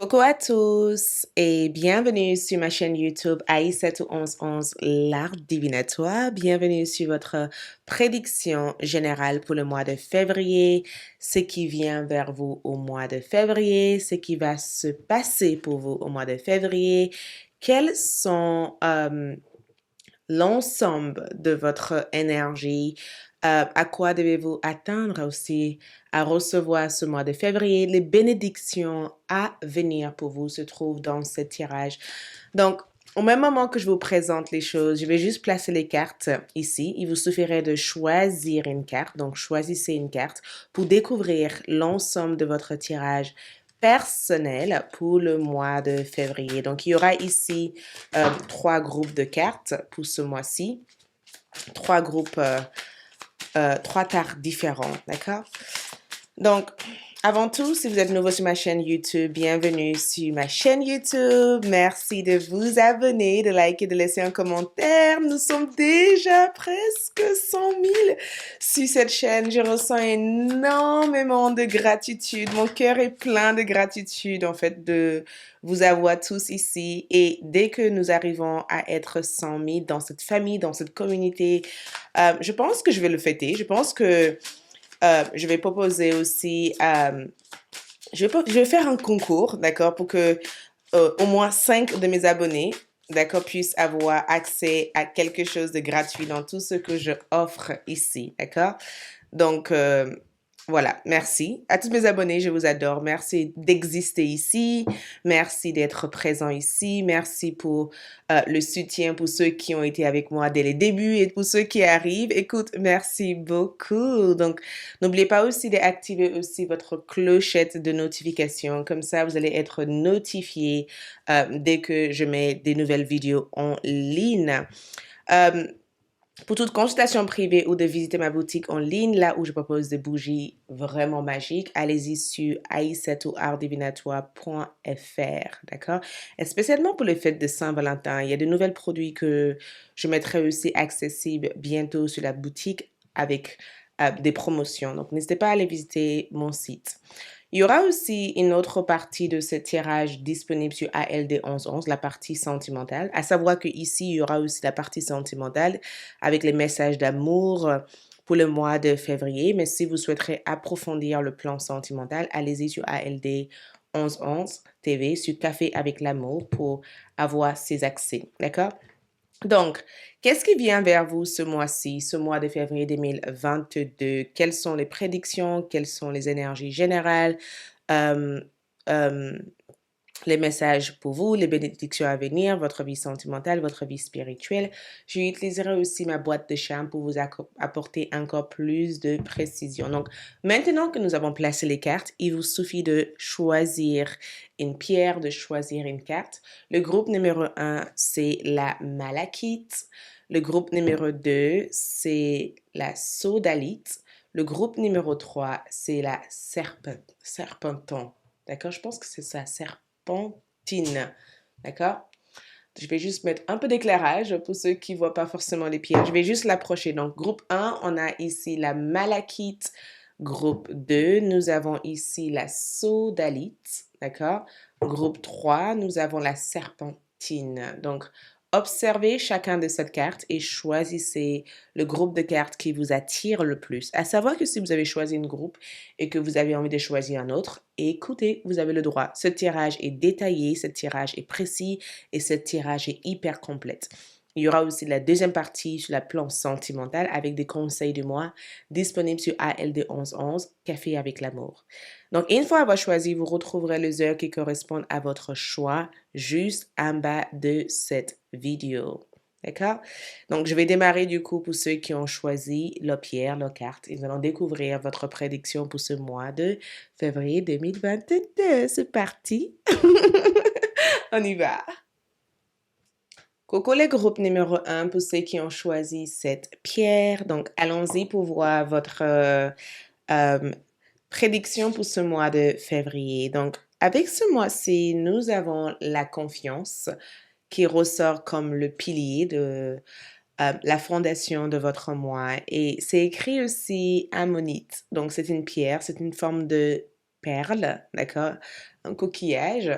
Coucou à tous et bienvenue sur ma chaîne YouTube Aïssatou 1111 l'art divinatoire. Bienvenue sur votre prédiction générale pour le mois de février, ce qui vient vers vous au mois de février, ce qui va se passer pour vous au mois de février, quels sont l'ensemble de votre énergie, à quoi devez-vous attendre aussi à recevoir ce mois de février. Les bénédictions à venir pour vous se trouvent dans ce tirage. Donc, au même moment que je vous présente les choses, je vais juste placer les cartes ici. Il vous suffirait de choisir une carte. Donc, choisissez une carte pour découvrir l'ensemble de votre tirage personnel pour le mois de février. Donc, il y aura ici trois groupes de cartes pour ce mois-ci. Trois cartes différents, d'accord? Donc, avant tout, si vous êtes nouveau sur ma chaîne YouTube, bienvenue sur ma chaîne YouTube. Merci de vous abonner, de liker, de laisser un commentaire. Nous sommes déjà presque 100 000 sur cette chaîne. Je ressens énormément de gratitude. Mon cœur est plein de gratitude, en fait, de vous avoir tous ici. Et dès que nous arrivons à être 100 000 dans cette famille, dans cette communauté, je pense que je vais le fêter. Je pense que je vais proposer aussi, je vais faire un concours, d'accord, pour que au moins 5 de mes abonnés, d'accord, puissent avoir accès à quelque chose de gratuit dans tout ce que je offre ici, d'accord? Donc, voilà, merci. À tous mes abonnés, je vous adore. Merci d'exister ici. Merci d'être présent ici. Merci pour le soutien pour ceux qui ont été avec moi dès les débuts et pour ceux qui arrivent. Écoute, merci beaucoup. Donc, n'oubliez pas aussi d'activer aussi votre clochette de notification. Comme ça, vous allez être notifié dès que je mets des nouvelles vidéos en ligne. Pour toute consultation privée ou de visiter ma boutique en ligne, là où je propose des bougies vraiment magiques, allez-y sur aïssatouartdivinatoire.fr, d'accord? Et spécialement pour les fêtes de Saint-Valentin, il y a de nouveaux produits que je mettrai aussi accessibles bientôt sur la boutique avec des promotions. Donc, n'hésitez pas à aller visiter mon site. Il y aura aussi une autre partie de ce tirage disponible sur ALD 1111, la partie sentimentale. À savoir qu'ici, il y aura aussi la partie sentimentale avec les messages d'amour pour le mois de février. Mais si vous souhaiterez approfondir le plan sentimental, allez-y sur ALD 1111 TV, sur Café avec l'amour pour avoir ces accès. D'accord? Donc, qu'est-ce qui vient vers vous ce mois-ci, ce mois de février 2022? Quelles sont les prédictions? Quelles sont les énergies générales? Euh, euh, les messages pour vous, les bénédictions à venir, votre vie sentimentale, votre vie spirituelle. J'utiliserai aussi ma boîte de charme pour vous apporter encore plus de précision. Donc, maintenant que nous avons placé les cartes, il vous suffit de choisir une pierre, de choisir une carte. Le groupe numéro 1, c'est la malachite. Le groupe numéro 2, c'est la sodalite. Le groupe numéro 3, c'est la serpenton. D'accord? Je pense que c'est ça, serpentine. D'accord? Je vais juste mettre un peu d'éclairage pour ceux qui ne voient pas forcément les pierres. Je vais juste l'approcher. Donc, groupe 1, on a ici la malachite. Groupe 2, nous avons ici la sodalite. D'accord? Groupe 3, nous avons la serpentine. Donc, observez chacun de cette carte et choisissez le groupe de cartes qui vous attire le plus. À savoir que si vous avez choisi un groupe et que vous avez envie de choisir un autre, écoutez, vous avez le droit. Ce tirage est détaillé, ce tirage est précis et ce tirage est hyper complète. Il y aura aussi la deuxième partie sur la plan sentimental avec des conseils de moi disponibles sur ALD 1111, Café avec l'amour. Donc, une fois avoir choisi, vous retrouverez les heures qui correspondent à votre choix juste en bas de cette vidéo. D'accord? Donc, je vais démarrer du coup pour ceux qui ont choisi leur pierre, leur carte. Ils allons découvrir votre prédiction pour ce mois de février 2022. C'est parti. On y va. Coucou les groupes numéro 1 pour ceux qui ont choisi cette pierre. Donc, allons-y pour voir votre euh, prédiction pour ce mois de février. Donc, avec ce mois-ci, nous avons la confiance qui ressort comme le pilier de la fondation de votre mois. Et c'est écrit aussi ammonite. Donc, c'est une pierre, c'est une forme de perle, d'accord? Un coquillage.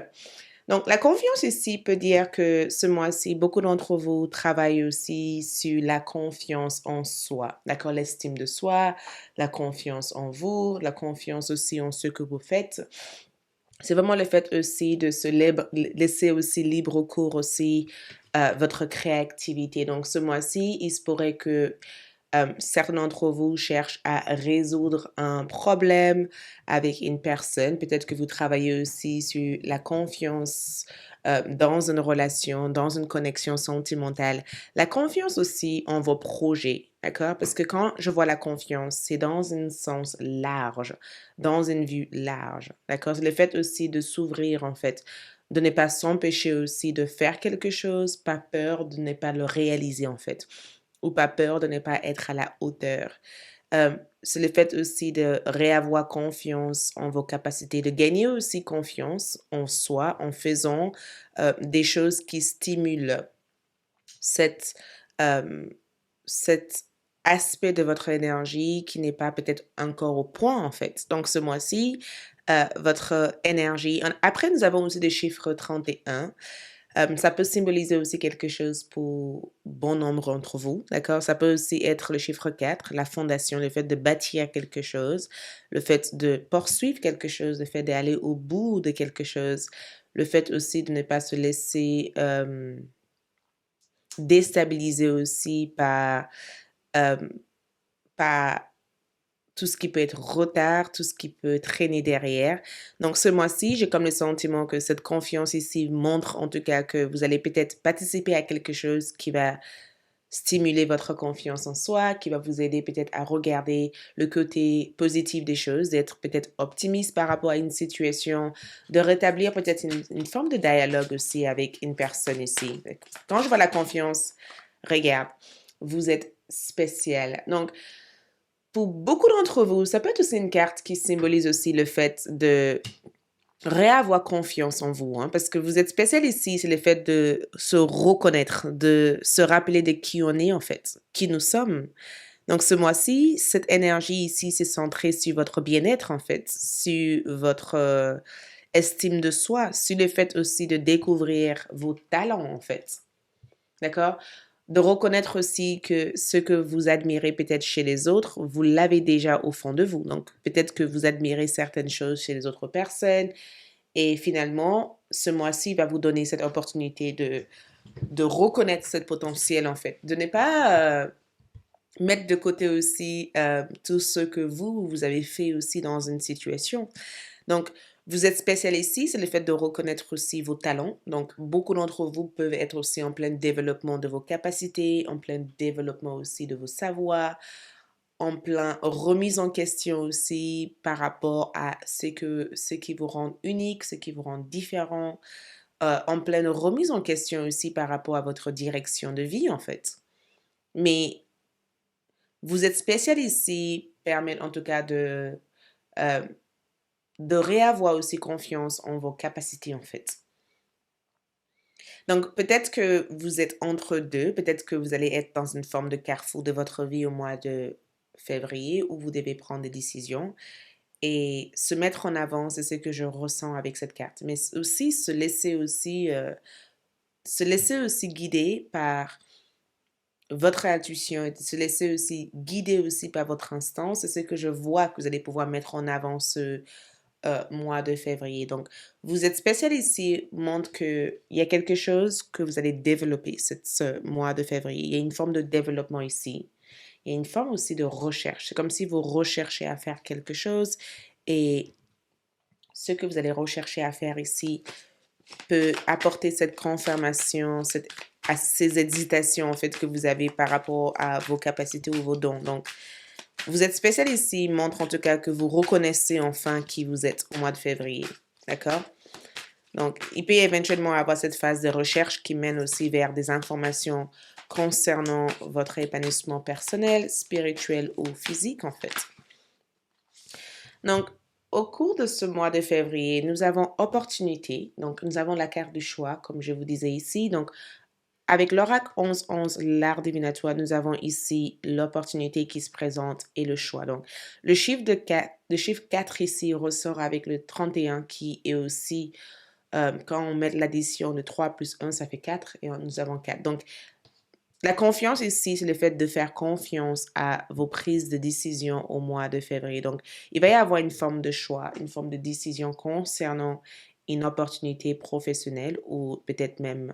Donc, la confiance ici peut dire que ce mois-ci, beaucoup d'entre vous travaillent aussi sur la confiance en soi, d'accord? L'estime de soi, la confiance en vous, la confiance aussi en ce que vous faites. C'est vraiment le fait aussi de laisser aussi libre cours aussi votre créativité. Donc, ce mois-ci, il se pourrait que certains d'entre vous cherchent à résoudre un problème avec une personne. Peut-être que vous travaillez aussi sur la confiance dans une relation, dans une connexion sentimentale. La confiance aussi en vos projets, d'accord? Parce que quand je vois la confiance, c'est dans un sens large, dans une vue large, d'accord? C'est le fait aussi de s'ouvrir, en fait, de ne pas s'empêcher aussi de faire quelque chose, pas peur de ne pas le réaliser, en fait, ou pas peur de ne pas être à la hauteur. C'est le fait aussi de réavoir confiance en vos capacités, de gagner aussi confiance en soi en faisant des choses qui stimulent cette, euh, cet aspect de votre énergie qui n'est pas peut-être encore au point en fait. Donc ce mois-ci, votre énergie, après nous avons aussi des chiffres 31. Ça peut symboliser aussi quelque chose pour bon nombre d'entre vous, d'accord? Ça peut aussi être le chiffre 4, la fondation, le fait de bâtir quelque chose, le fait de poursuivre quelque chose, le fait d'aller au bout de quelque chose, le fait aussi de ne pas se laisser déstabiliser aussi euh, par tout ce qui peut être retard, tout ce qui peut traîner derrière. Donc, ce mois-ci, j'ai comme le sentiment que cette confiance ici montre en tout cas que vous allez peut-être participer à quelque chose qui va stimuler votre confiance en soi, qui va vous aider peut-être à regarder le côté positif des choses, d'être peut-être optimiste par rapport à une situation, de rétablir peut-être une forme de dialogue aussi avec une personne ici. Quand je vois la confiance, regarde, vous êtes spécial. Donc, pour beaucoup d'entre vous, ça peut être aussi une carte qui symbolise aussi le fait de réavoir confiance en vous, hein, parce que vous êtes spécial ici, c'est le fait de se reconnaître, de se rappeler de qui on est en fait, qui nous sommes. Donc ce mois-ci, cette énergie ici, c'est centré sur votre bien-être en fait, sur votre estime de soi, sur le fait aussi de découvrir vos talents en fait. D'accord? De reconnaître aussi que ce que vous admirez peut-être chez les autres, vous l'avez déjà au fond de vous. Donc, peut-être que vous admirez certaines choses chez les autres personnes. Et finalement, ce mois-ci va vous donner cette opportunité de reconnaître ce potentiel, en fait. De ne pas mettre de côté aussi tout ce que vous avez fait aussi dans une situation. Donc, vous êtes spécial ici, c'est le fait de reconnaître aussi vos talents. Donc, beaucoup d'entre vous peuvent être aussi en plein développement de vos capacités, en plein développement aussi de vos savoirs, en plein remise en question aussi par rapport à ce qui vous rend unique, ce qui vous rend différent, en pleine remise en question aussi par rapport à votre direction de vie, en fait. Mais vous êtes spécial ici, permet en tout cas euh, de réavoir aussi confiance en vos capacités, en fait. Donc, peut-être que vous êtes entre deux, peut-être que vous allez être dans une forme de carrefour de votre vie au mois de février où vous devez prendre des décisions et se mettre en avant, c'est ce que je ressens avec cette carte. Mais aussi se laisser aussi guider par votre intuition et se laisser aussi guider aussi par votre instinct. C'est ce que je vois que vous allez pouvoir mettre en avant ce mois de février. Donc, vous êtes spécial ici montre qu'il y a quelque chose que vous allez développer ce mois de février. Il y a une forme de développement ici. Il y a une forme aussi de recherche. C'est comme si vous recherchez à faire quelque chose et ce que vous allez rechercher à faire ici peut apporter cette confirmation, à ces hésitations en fait que vous avez par rapport à vos capacités ou vos dons. Donc, vous êtes spécial ici, montre en tout cas que vous reconnaissez enfin qui vous êtes au mois de février. D'accord? Donc, il peut éventuellement avoir cette phase de recherche qui mène aussi vers des informations concernant votre épanouissement personnel, spirituel ou physique en fait. Donc, au cours de ce mois de février, nous avons opportunité. Donc, nous avons la carte du choix, comme je vous disais ici. Donc, Avec l'oracle 11-11, l'art divinatoire, nous avons ici l'opportunité qui se présente et le choix. Donc, le chiffre 4 ici ressort avec le 31 qui est aussi, quand on met l'addition de 3 plus 1, ça fait 4 et nous avons 4. Donc, la confiance ici, c'est le fait de faire confiance à vos prises de décision au mois de février. Donc, il va y avoir une forme de choix, une forme de décision concernant une opportunité professionnelle ou peut-être même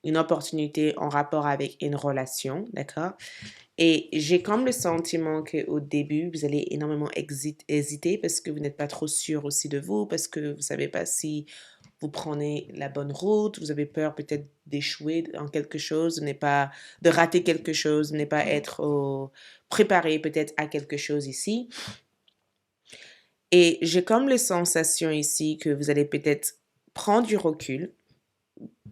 une opportunité en rapport avec une relation, d'accord? Et j'ai comme le sentiment qu'au début, vous allez énormément hésiter parce que vous n'êtes pas trop sûr aussi de vous, parce que vous ne savez pas si vous prenez la bonne route, vous avez peur peut-être d'échouer en quelque chose, de rater quelque chose, de ne pas être préparé peut-être à quelque chose ici. Et j'ai comme la sensation ici que vous allez peut-être prendre du recul,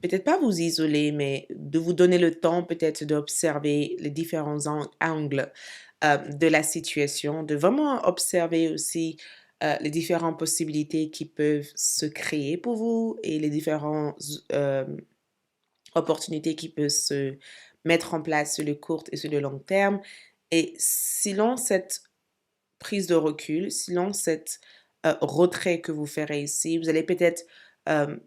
peut-être pas vous isoler, mais de vous donner le temps peut-être d'observer les différents angles de la situation, de vraiment observer aussi les différentes possibilités qui peuvent se créer pour vous et les différentes euh, opportunités qui peuvent se mettre en place sur le court et sur le long terme. Et selon cette prise de recul, selon cet retrait que vous ferez ici, vous allez peut-être euh,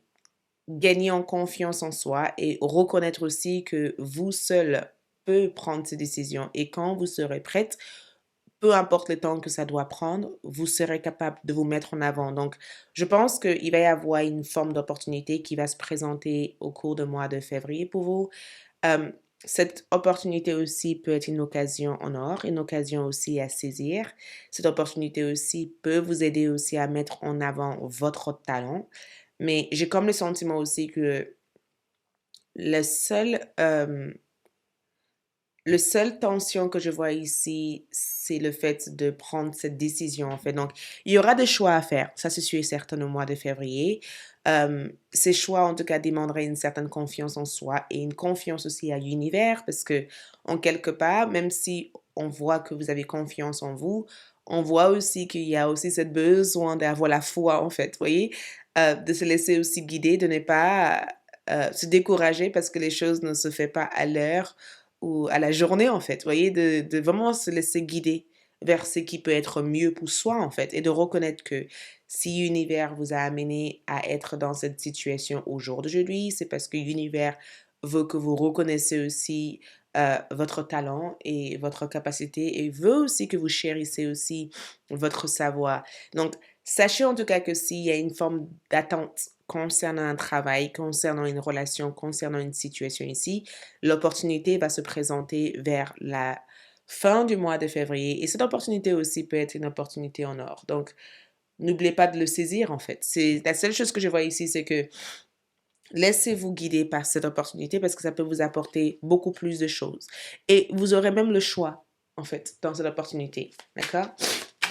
gagner en confiance en soi et reconnaître aussi que vous seul peut prendre ces décisions. Et quand vous serez prête, peu importe le temps que ça doit prendre, vous serez capable de vous mettre en avant. Donc, je pense qu'il va y avoir une forme d'opportunité qui va se présenter au cours du mois de février pour vous. Euh, cette opportunité aussi peut être une occasion en or, une occasion aussi à saisir. Cette opportunité aussi peut vous aider aussi à mettre en avant votre talent. Mais j'ai comme le sentiment aussi que le seul, euh, le seul tension que je vois ici, c'est le fait de prendre cette décision, en fait. Donc, il y aura des choix à faire. Ça, c'est sûr et certain au mois de février. Ces choix, en tout cas, demanderaient une certaine confiance en soi et une confiance aussi à l'univers parce que, en quelque part, même si on voit que vous avez confiance en vous, on voit aussi qu'il y a aussi ce besoin d'avoir la foi, en fait, vous voyez, de se laisser aussi guider, de ne pas se décourager parce que les choses ne se font pas à l'heure ou à la journée, en fait. Vous voyez, de vraiment se laisser guider vers ce qui peut être mieux pour soi, en fait, et de reconnaître que si l'univers vous a amené à être dans cette situation aujourd'hui, c'est parce que l'univers veut que vous reconnaissiez aussi votre talent et votre capacité et veut aussi que vous chérissez aussi votre savoir. Donc, sachez en tout cas que s'il y a une forme d'attente concernant un travail, concernant une relation, concernant une situation ici, l'opportunité va se présenter vers la fin du mois de février et cette opportunité aussi peut être une opportunité en or. Donc, n'oubliez pas de le saisir en fait. C'est la seule chose que je vois ici, c'est que laissez-vous guider par cette opportunité parce que ça peut vous apporter beaucoup plus de choses. Et vous aurez même le choix en fait dans cette opportunité. D'accord?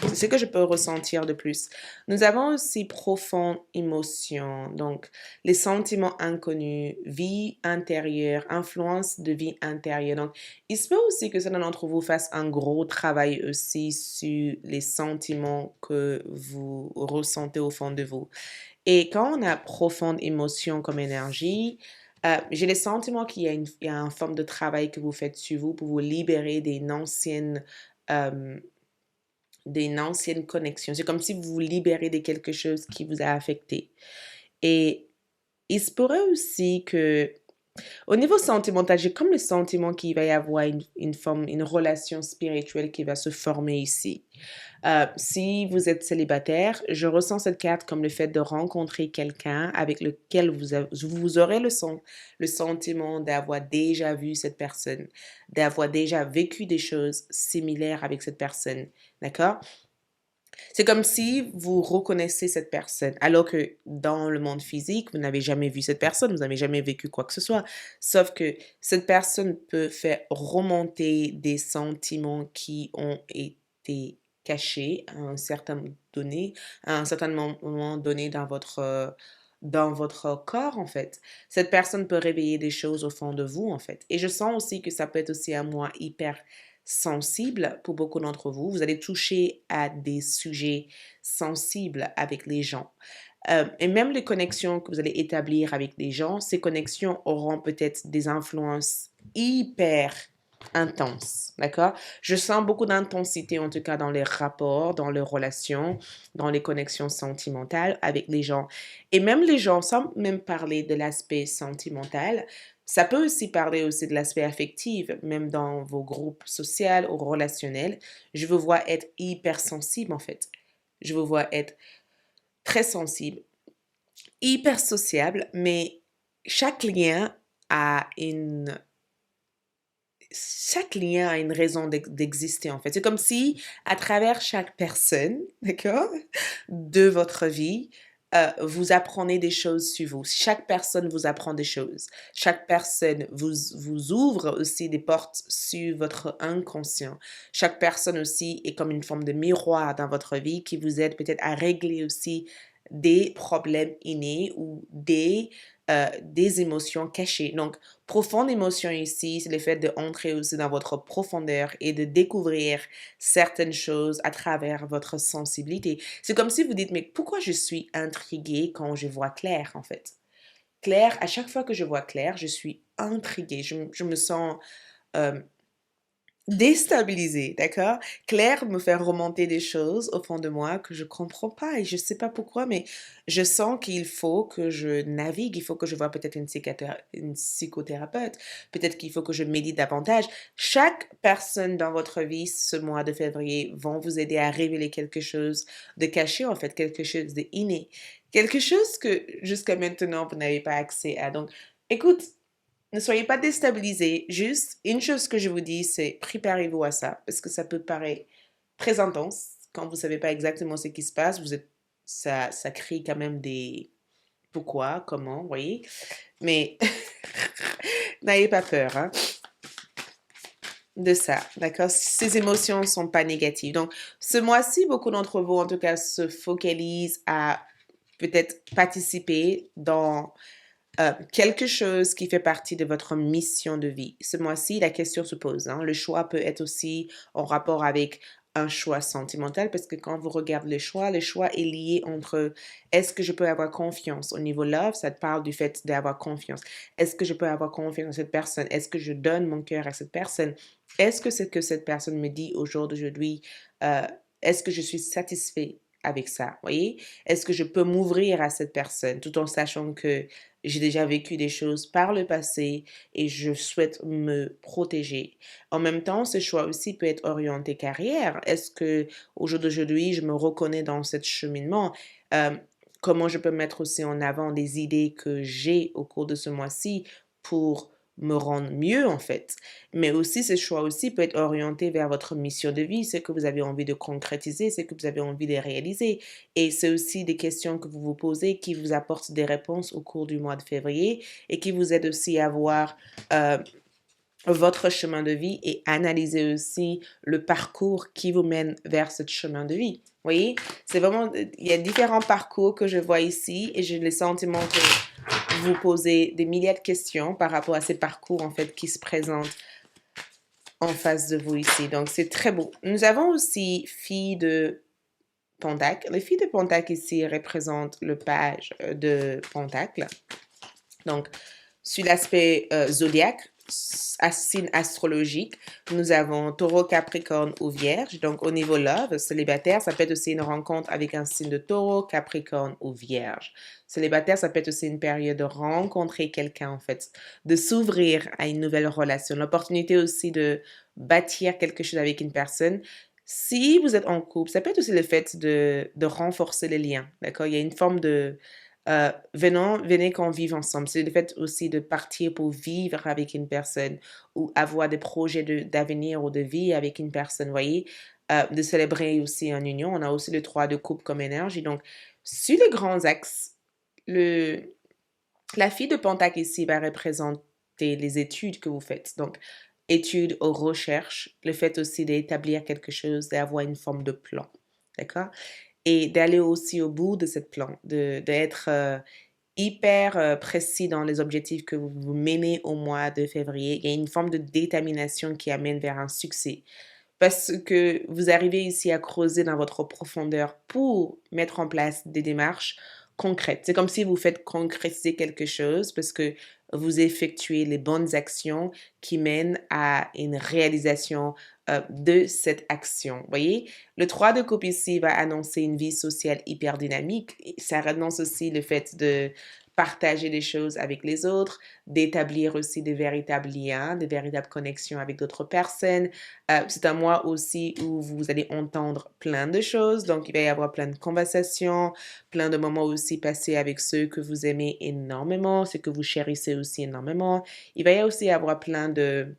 C'est ce que je peux ressentir de plus. Nous avons aussi profonde émotion, donc les sentiments inconnus, vie intérieure, influence de vie intérieure. Donc, il se peut aussi que certains d'entre vous fassent un gros travail aussi sur les sentiments que vous ressentez au fond de vous. Et quand on a profonde émotion comme énergie, j'ai le sentiment il y a une forme de travail que vous faites sur vous pour vous libérer euh, d'une ancienne connexion. C'est comme si vous vous libérez de quelque chose qui vous a affecté. Et il se pourrait aussi que, au niveau sentimental, j'ai comme le sentiment qu'il va y avoir une forme, une relation spirituelle qui va se former ici. Si vous êtes célibataire, je ressens cette carte comme le fait de rencontrer quelqu'un avec lequel vous aurez le sentiment d'avoir déjà vu cette personne, d'avoir déjà vécu des choses similaires avec cette personne. D'accord? C'est comme si vous reconnaissez cette personne, alors que dans le monde physique, vous n'avez jamais vu cette personne, vous n'avez jamais vécu quoi que ce soit. Sauf que cette personne peut faire remonter des sentiments qui ont été cachés à un certain moment donné dans votre corps, en fait. Cette personne peut réveiller des choses au fond de vous, en fait. Et je sens aussi que ça peut être aussi un mois hyper sensible pour beaucoup d'entre vous. Vous allez toucher à des sujets sensibles avec les gens. Et même les connexions que vous allez établir avec des gens, ces connexions auront peut-être des influences hyper intenses, d'accord? Je sens beaucoup d'intensité, en tout cas, dans les rapports, dans les relations, dans les connexions sentimentales avec les gens. Et même les gens, sans même parler de l'aspect sentimental, ça peut aussi parler aussi de l'aspect affectif, même dans vos groupes sociaux ou relationnels. Je vous vois être hyper sensible, en fait. Je vous vois être très sensible, hyper sociable, mais chaque lien a une chaque lien a une raison d'exister en fait. C'est comme si à travers chaque personne, d'accord, de votre vie, vous apprenez des choses sur vous. Chaque personne vous apprend des choses. Chaque personne vous ouvre aussi des portes sur votre inconscient. Chaque personne aussi est comme une forme de miroir dans votre vie qui vous aide peut-être à régler aussi des problèmes innés ou des émotions cachées. Donc, profonde émotion ici, c'est le fait d'entrer aussi dans votre profondeur et de découvrir certaines choses à travers votre sensibilité. C'est comme si vous dites, mais pourquoi je suis intriguée quand je vois clair, en fait? Clair, à chaque fois que je vois clair, je suis intriguée. Je me sens euh, déstabilisée, d'accord? Claire me fait remonter des choses au fond de moi que je comprends pas et je sais pas pourquoi, mais je sens qu'il faut que je navigue, il faut que je vois peut-être une psychothérapeute, peut-être qu'il faut que je médite davantage. Chaque personne dans votre vie ce mois de février vont vous aider à révéler quelque chose de caché, en fait, quelque chose de inné, quelque chose que jusqu'à maintenant vous n'avez pas accès à. Donc, écoute, ne soyez pas déstabilisés. Juste, une chose que je vous dis, c'est préparez-vous à ça, parce que ça peut paraître très intense quand vous ne savez pas exactement ce qui se passe. Ça crée quand même des pourquoi, comment, vous voyez. Mais n'ayez pas peur, hein, de ça, d'accord? Ces émotions ne sont pas négatives. Donc, ce mois-ci, beaucoup d'entre vous, en tout cas, se focalisent à peut-être participer dans quelque chose qui fait partie de votre mission de vie. Ce mois-ci, la question se pose, hein. Le choix peut être aussi en rapport avec un choix sentimental parce que quand vous regardez le choix est lié entre est-ce que je peux avoir confiance au niveau love, ça te parle du fait d'avoir confiance. Est-ce que je peux avoir confiance en cette personne? Est-ce que je donne mon cœur à cette personne? Est-ce que ce que cette personne me dit au jour d'aujourd'hui, euh, est-ce que je suis satisfait avec ça? Voyez? Est-ce que je peux m'ouvrir à cette personne tout en sachant que j'ai déjà vécu des choses par le passé et je souhaite me protéger. En même temps, ce choix aussi peut être orienté carrière. Est-ce que au jour d'aujourd'hui, je me reconnais dans ce cheminement? Euh, Comment je peux mettre aussi en avant des idées que j'ai au cours de ce mois-ci pour me rendre mieux en fait. Mais aussi, ce choix aussi peut être orienté vers votre mission de vie, ce que vous avez envie de concrétiser, ce que vous avez envie de réaliser. Et c'est aussi des questions que vous vous posez qui vous apportent des réponses au cours du mois de février et qui vous aident aussi à voir euh, votre chemin de vie et analyser aussi le parcours qui vous mène vers ce chemin de vie. Vous voyez, c'est vraiment, il y a différents parcours que je vois ici et j'ai le sentiment que vous posez des milliers de questions par rapport à ces parcours en fait qui se présentent en face de vous ici. Donc c'est très beau. Nous avons aussi filles de Pentacle. Les filles de Pentacle ici représentent le page de Pentacle. Donc, sur l'aspect zodiaque, signe astrologique, nous avons Taureau, Capricorne ou Vierge. Donc, au niveau love, célibataire, ça peut être aussi une rencontre avec un signe de Taureau, Capricorne ou Vierge. Célibataire, ça peut être aussi une période de rencontrer quelqu'un, en fait, de s'ouvrir à une nouvelle relation. L'opportunité aussi de bâtir quelque chose avec une personne. Si vous êtes en couple, ça peut être aussi le fait de renforcer les liens, d'accord? Il y a une forme de venez qu'on vive ensemble. C'est le fait aussi de partir pour vivre avec une personne ou avoir des projets d'avenir ou de vie avec une personne, voyez, de célébrer aussi en union. On a aussi le 3 de coupe comme énergie. Donc, sur les grands axes, le, la fille de Pentacle ici va représenter les études que vous faites. Donc, études aux recherches, le fait aussi d'établir quelque chose, d'avoir une forme de plan. D'accord? Et d'aller aussi au bout de cette plan, d'être hyper précis dans les objectifs que vous menez au mois de février. Il y a une forme de détermination qui amène vers un succès. Parce que vous arrivez ici à creuser dans votre profondeur pour mettre en place des démarches concrète. C'est comme si vous faites concrétiser quelque chose parce que vous effectuez les bonnes actions qui mènent à une réalisation de cette action. Vous voyez, le 3 de coupe ici va annoncer une vie sociale hyper dynamique. Ça annonce aussi le fait de partager les choses avec les autres, d'établir aussi des véritables liens, des véritables connexions avec d'autres personnes. C'est un mois aussi où vous allez entendre plein de choses, donc il va y avoir plein de conversations, plein de moments aussi passés avec ceux que vous aimez énormément, ceux que vous chérissez aussi énormément. Il va y aussi avoir plein de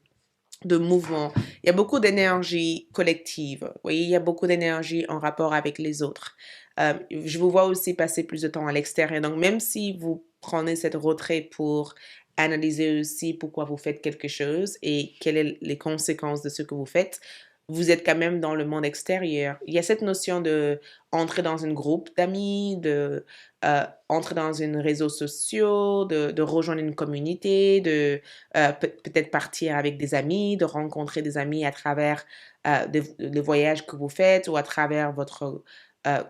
mouvements. Il y a beaucoup d'énergie collective. Vous voyez, il y a beaucoup d'énergie en rapport avec les autres. Je vous vois aussi passer plus de temps à l'extérieur. Donc, même si vous prenez cette retrait pour analyser aussi pourquoi vous faites quelque chose et quelles sont les conséquences de ce que vous faites, vous êtes quand même dans le monde extérieur. Il y a cette notion de entrer dans un groupe d'amis, de entrer dans un réseau social, de rejoindre une communauté, de peut-être partir avec des amis, de rencontrer des amis à travers le voyage que vous faites ou à travers votre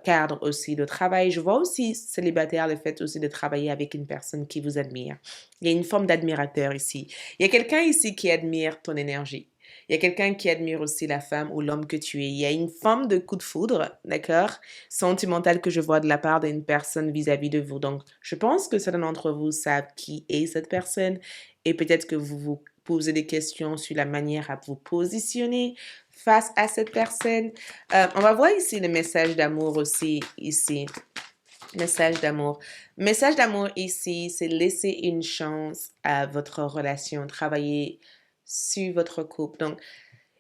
cadre aussi de travail. Je vois aussi célibataire le fait aussi de travailler avec une personne qui vous admire. Il y a une forme d'admirateur ici. Il y a quelqu'un ici qui admire ton énergie. Il y a quelqu'un qui admire aussi la femme ou l'homme que tu es. Il y a une forme de coup de foudre, d'accord, sentimental que je vois de la part d'une personne vis-à-vis de vous. Donc, je pense que certains d'entre vous savent qui est cette personne et peut-être que vous vous posez des questions sur la manière à vous positionner face à cette personne. On va voir ici le message d'amour aussi, ici. Message d'amour. Message d'amour ici, c'est laisser une chance à votre relation, travailler sur votre couple. Donc,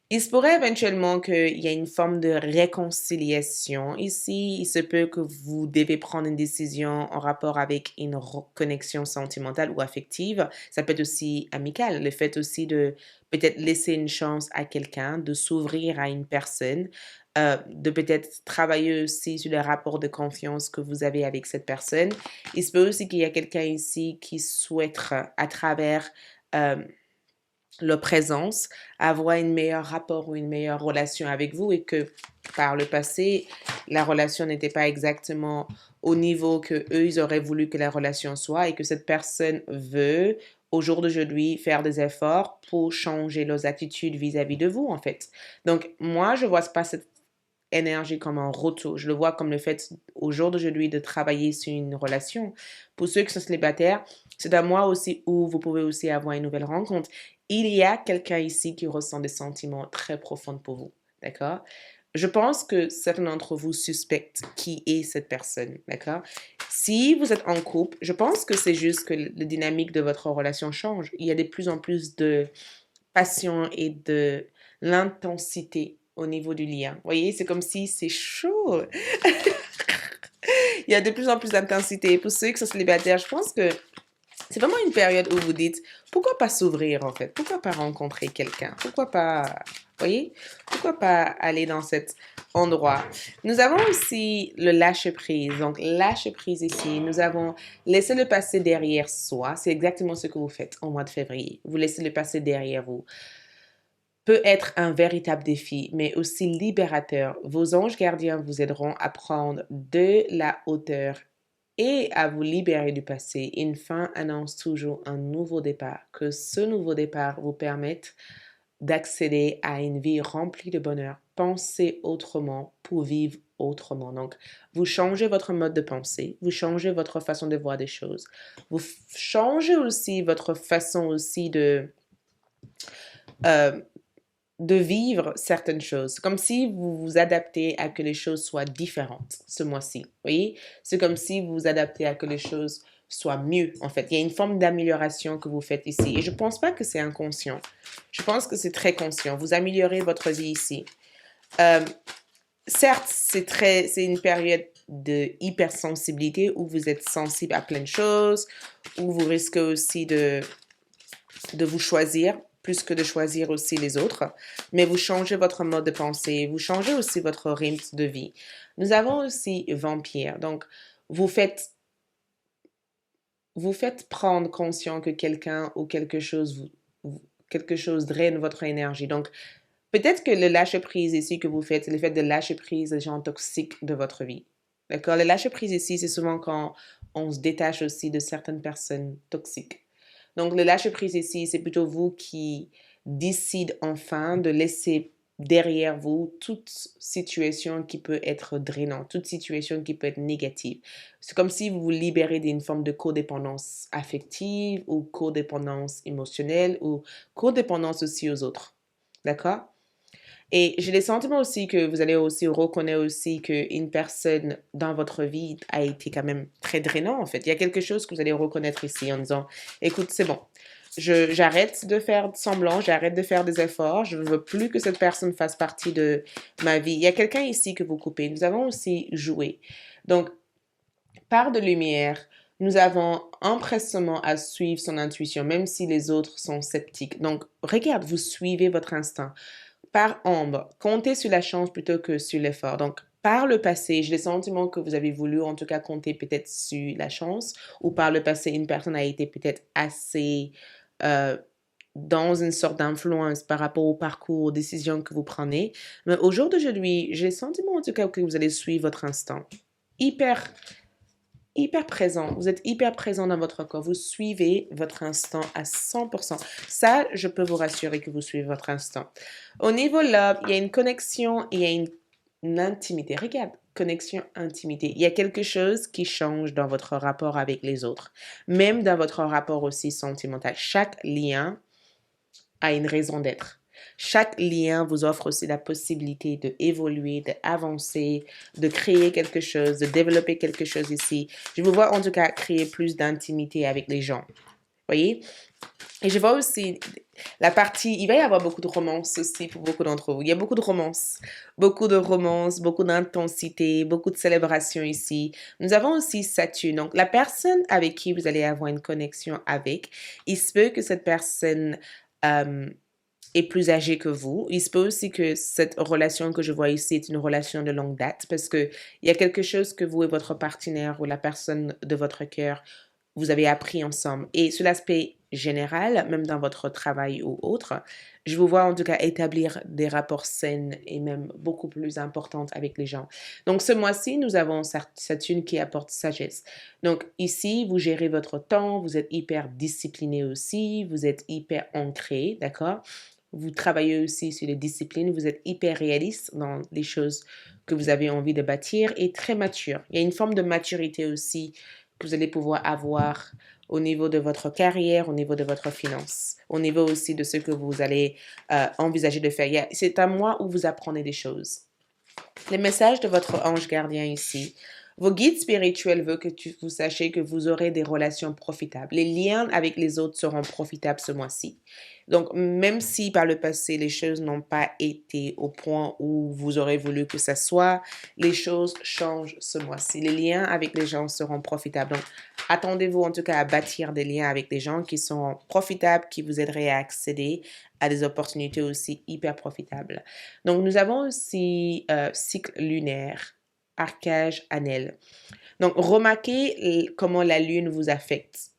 il se pourrait éventuellement qu'il y ait une forme de réconciliation ici. Il se peut que vous devez prendre une décision en rapport avec une connexion sentimentale ou affective. Ça peut être aussi amical. Le fait aussi de peut-être laisser une chance à quelqu'un, de s'ouvrir à une personne, de peut-être travailler aussi sur le rapport de confiance que vous avez avec cette personne. Il se peut aussi qu'il y ait quelqu'un ici qui souhaite, à travers leur présence, avoir un meilleur rapport ou une meilleure relation avec vous et que par le passé, la relation n'était pas exactement au niveau que eux ils auraient voulu que la relation soit et que cette personne veut au jour d'aujourd'hui faire des efforts pour changer leurs attitudes vis-à-vis de vous en fait. Donc moi je vois pas cette énergie comme un retour. Je le vois comme le fait au jour d'aujourd'hui de travailler sur une relation. Pour ceux qui sont célibataires, c'est un mois aussi où vous pouvez aussi avoir une nouvelle rencontre. Il y a quelqu'un ici qui ressent des sentiments très profonds pour vous. D'accord? Je pense que certains d'entre vous suspectent qui est cette personne. D'accord? Si vous êtes en couple, je pense que c'est juste que la dynamique de votre relation change. Il y a de plus en plus de passion et de l'intensité au niveau du lien. Vous voyez, c'est comme si c'est chaud. Il y a de plus en plus d'intensité. Pour ceux qui sont célibataires, je pense que c'est vraiment une période où vous dites, pourquoi pas s'ouvrir en fait? Pourquoi pas rencontrer quelqu'un? Pourquoi pas, vous voyez? Pourquoi pas aller dans cet endroit? Nous avons aussi le lâcher-prise. Donc, lâcher-prise ici, nous avons laissé le passé derrière soi. C'est exactement ce que vous faites au mois de février. Vous laissez le passé derrière vous. Peut être un véritable défi, mais aussi libérateur. Vos anges gardiens vous aideront à prendre de la hauteur et à vous libérer du passé. Une fin annonce toujours un nouveau départ. Que ce nouveau départ vous permette d'accéder à une vie remplie de bonheur. Pensez autrement pour vivre autrement. Donc, vous changez votre mode de pensée, vous changez votre façon de voir des choses. Vous changez aussi votre façon aussi euh, de vivre certaines choses. Comme si vous vous adaptez à que les choses soient différentes ce mois-ci. Vous voyez? C'est comme si vous vous adaptez à que les choses soient mieux, en fait. Il y a une forme d'amélioration que vous faites ici. Et je ne pense pas que c'est inconscient. Je pense que c'est très conscient. Vous améliorez votre vie ici. Euh, certes, c'est une période de hypersensibilité où vous êtes sensible à plein de choses, où vous risquez aussi de vous choisir plus que de choisir aussi les autres, mais vous changez votre mode de pensée, vous changez aussi votre rythme de vie. Nous avons aussi vampire, donc vous faites, vous faites prendre conscience que quelqu'un ou quelque chose draine votre énergie. Donc, peut-être que le lâcher-prise ici que vous faites, c'est le fait de lâcher prise des gens toxiques de votre vie. D'accord? Le lâcher-prise ici, c'est souvent quand on se détache aussi de certaines personnes toxiques. Donc, le lâcher-prise ici, c'est plutôt vous qui décide enfin de laisser derrière vous toute situation qui peut être drainante, toute situation qui peut être négative. C'est comme si vous vous libérez d'une forme de codépendance affective ou codépendance émotionnelle ou codépendance aussi aux autres. D'accord? Et j'ai le sentiment aussi que vous allez aussi reconnaître aussi qu'une personne dans votre vie a été quand même très drainant, en fait. Il y a quelque chose que vous allez reconnaître ici en disant, écoute, c'est bon. J'arrête de faire semblant, j'arrête de faire des efforts, je ne veux plus que cette personne fasse partie de ma vie. Il y a quelqu'un ici que vous coupez. Nous avons aussi joué. Donc, par de lumière, nous avons empressement à suivre son intuition, même si les autres sont sceptiques. Donc, regarde, vous suivez votre instinct. Par ombre, comptez sur la chance plutôt que sur l'effort. Donc, par le passé, j'ai le sentiment que vous avez voulu en tout cas compter peut-être sur la chance ou par le passé, une personne a été peut-être assez euh, dans une sorte d'influence par rapport au parcours, aux décisions que vous prenez. Mais au jour d'aujourd'hui, j'ai le sentiment en tout cas que vous allez suivre votre instinct. Hyper, hyper présent. Vous êtes hyper présent dans votre corps. Vous suivez votre instinct à 100%. Ça, je peux vous rassurer que vous suivez votre instinct. Au niveau love, il y a une connexion, il y a une intimité. Regarde, connexion, intimité. Il y a quelque chose qui change dans votre rapport avec les autres. Même dans votre rapport aussi sentimental. Chaque lien a une raison d'être. Chaque lien vous offre aussi la possibilité d'évoluer, d'avancer, de créer quelque chose, de développer quelque chose ici. Je vous vois en tout cas créer plus d'intimité avec les gens. Voyez? Et je vois aussi la partie, il va y avoir beaucoup de romance aussi pour beaucoup d'entre vous. Il y a beaucoup de romance, beaucoup d'intensité, beaucoup de célébration ici. Nous avons aussi Saturne. Donc, la personne avec qui vous allez avoir une connexion avec, il se peut que cette personne euh, est plus âgée que vous. Il se peut aussi que cette relation que je vois ici est une relation de longue date parce que il y a quelque chose que vous et votre partenaire ou la personne de votre cœur vous avez appris ensemble. Et sur l'aspect général, même dans votre travail ou autre, je vous vois en tout cas établir des rapports sains et même beaucoup plus importants avec les gens. Donc ce mois-ci, nous avons Saturne qui apporte sagesse. Donc ici, vous gérez votre temps, vous êtes hyper discipliné aussi, vous êtes hyper ancré, d'accord? Vous travaillez aussi sur les disciplines, vous êtes hyper réaliste dans les choses que vous avez envie de bâtir et très mature. Il y a une forme de maturité aussi que vous allez pouvoir avoir au niveau de votre carrière, au niveau de votre finance, au niveau aussi de ce que vous allez envisager de faire. C'est un mois où vous apprenez des choses. Les messages de votre ange gardien ici. Vos guides spirituels veulent que vous sachiez que vous aurez des relations profitables. Les liens avec les autres seront profitables ce mois-ci. Donc, même si par le passé, les choses n'ont pas été au point où vous aurez voulu que ça soit, les choses changent ce mois-ci. Les liens avec les gens seront profitables. Donc, attendez-vous en tout cas à bâtir des liens avec des gens qui sont profitables, qui vous aideraient à accéder à des opportunités aussi hyper profitables. Donc, nous avons aussi cycle lunaire, arcage, annel. Donc, remarquez comment la lune vous affecte,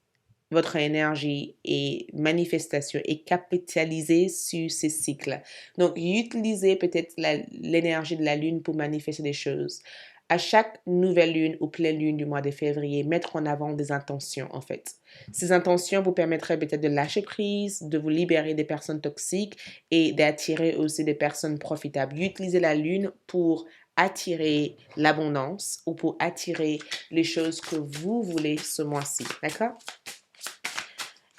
votre énergie et manifestation et capitalisez sur ces cycles. Donc, utilisez peut-être l'énergie de la lune pour manifester des choses. À chaque nouvelle lune ou pleine lune du mois de février, mettre en avant des intentions, en fait. Ces intentions vous permettraient peut-être de lâcher prise, de vous libérer des personnes toxiques et d'attirer aussi des personnes profitables. Utilisez la lune pour attirer l'abondance ou pour attirer les choses que vous voulez ce mois-ci. D'accord?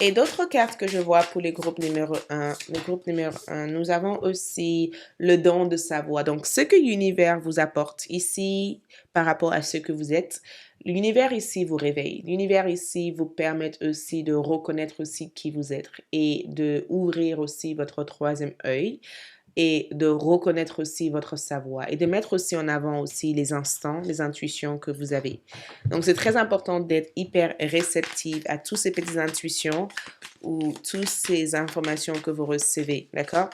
Et d'autres cartes que je vois pour les groupes numéro un, le groupe numéro un, nous avons aussi le don de savoir. Donc, ce que l'univers vous apporte ici par rapport à ce que vous êtes, l'univers ici vous réveille. L'univers ici vous permet aussi de reconnaître aussi qui vous êtes et de ouvrir aussi votre troisième œil et de reconnaître aussi votre savoir et de mettre aussi en avant aussi les instants, les intuitions que vous avez. Donc, c'est très important d'être hyper réceptive à toutes ces petites intuitions ou toutes ces informations que vous recevez, d'accord?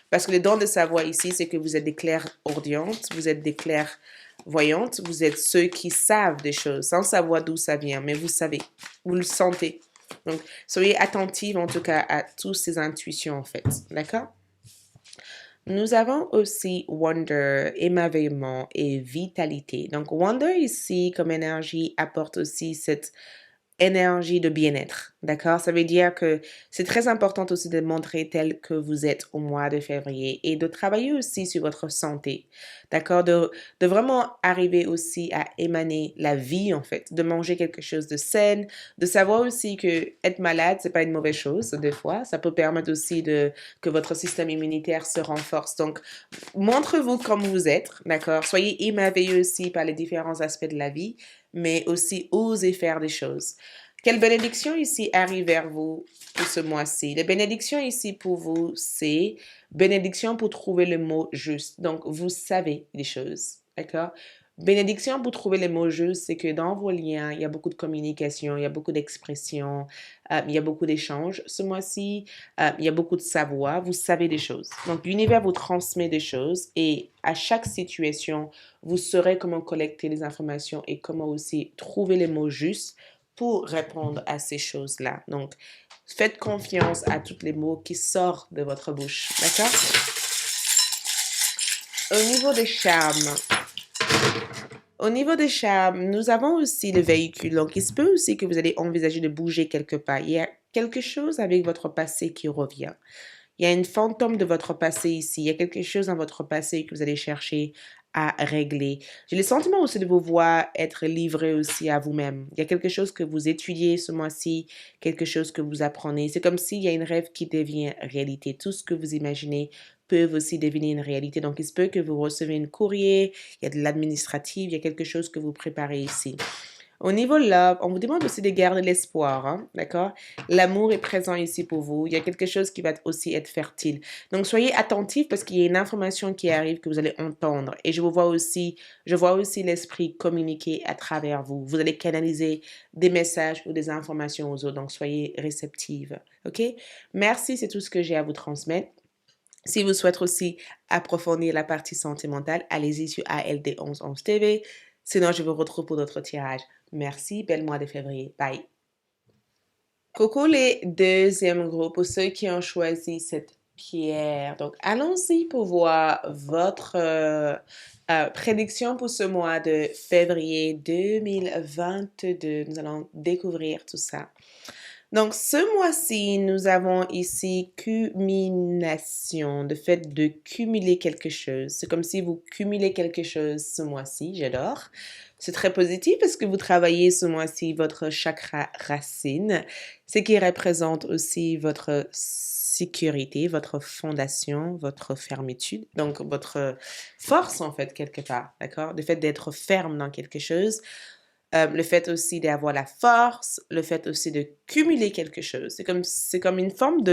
Parce que le don de savoir ici, c'est que vous êtes des clairaudientes, vous êtes des clairvoyantes, vous êtes ceux qui savent des choses sans savoir d'où ça vient, mais vous savez, vous le sentez. Donc, soyez attentive en tout cas à toutes ces intuitions en fait, d'accord? Nous avons aussi Wonder, émerveillement et vitalité. Donc, Wonder ici, comme énergie, apporte aussi cette énergie de bien-être, d'accord? Ça veut dire que c'est très important aussi de montrer tel que vous êtes au mois de février et de travailler aussi sur votre santé, d'accord? De vraiment arriver aussi à émaner la vie, en fait, de manger quelque chose de sain, de savoir aussi que être malade, c'est pas une mauvaise chose, des fois. Ça peut permettre aussi que votre système immunitaire se renforce. Donc, montrez-vous comme vous êtes, d'accord? Soyez émerveilleux aussi par les différents aspects de la vie, mais aussi osez faire des choses. Quelle bénédiction ici arrive vers vous pour ce mois-ci? Les bénédictions ici pour vous, c'est bénédiction pour trouver le mot juste. Donc, vous savez des choses, d'accord? Bénédiction pour trouver les mots justes, c'est que dans vos liens, il y a beaucoup de communication, il y a beaucoup d'expression, il y a beaucoup d'échanges. Ce mois-ci, il y a beaucoup de savoir, vous savez des choses. Donc, l'univers vous transmet des choses et à chaque situation, vous saurez comment collecter les informations et comment aussi trouver les mots justes pour répondre à ces choses-là. Donc, faites confiance à tous les mots qui sortent de votre bouche. D'accord? Au niveau des charmes, nous avons aussi le véhicule. Donc, il se peut aussi que vous allez envisager de bouger quelque part. Il y a quelque chose avec votre passé qui revient. Il y a une fantôme de votre passé ici. Il y a quelque chose dans votre passé que vous allez chercher à régler. J'ai le sentiment aussi de vous voir être livré aussi à vous-même. Il y a quelque chose que vous étudiez ce mois-ci, quelque chose que vous apprenez. C'est comme s'il y a une rêve qui devient réalité. Tout ce que vous imaginez peut aussi devenir une réalité. Donc, il se peut que vous recevez un courrier, il y a de l'administratif, il y a quelque chose que vous préparez ici. Au niveau love, on vous demande aussi de garder l'espoir, hein, d'accord? L'amour est présent ici pour vous. Il y a quelque chose qui va aussi être fertile. Donc, soyez attentifs parce qu'il y a une information qui arrive que vous allez entendre. Et je vois aussi l'esprit communiquer à travers vous. Vous allez canaliser des messages ou des informations aux autres. Donc, soyez réceptives, ok? Merci, c'est tout ce que j'ai à vous transmettre. Si vous souhaitez aussi approfondir la partie santé mentale, allez-y sur ALD 1111 TV. Sinon, je vous retrouve pour d'autres tirages. Merci, bel mois de février. Bye. Coucou les deuxièmes groupes, pour ceux qui ont choisi cette pierre. Donc, allons-y pour voir votre prédiction pour ce mois de février 2022. Nous allons découvrir tout ça. Donc, ce mois-ci, nous avons ici culmination, le fait de cumuler quelque chose. C'est comme si vous cumulez quelque chose ce mois-ci, j'adore. C'est très positif parce que vous travaillez ce mois-ci votre chakra racine, ce qui représente aussi votre sécurité, votre fondation, votre fermetude, donc votre force en fait quelque part, d'accord? Le fait d'être ferme dans quelque chose. Le fait aussi d'avoir la force, le fait aussi de cumuler quelque chose. C'est comme une forme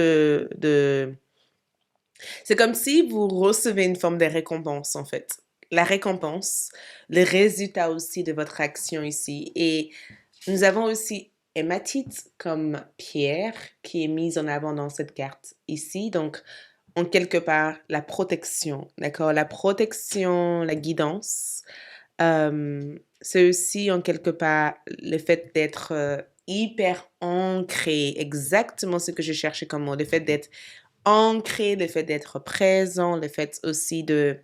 c'est comme si vous recevez une forme de récompense, en fait. La récompense, le résultat aussi de votre action ici. Et nous avons aussi hématite comme pierre qui est mise en avant dans cette carte ici. Donc, en quelque part, la protection, d'accord? La protection, la guidance. C'est aussi en quelque part le fait d'être hyper ancré, exactement ce que je cherchais comme mot, le fait d'être ancré, le fait d'être présent, le fait aussi de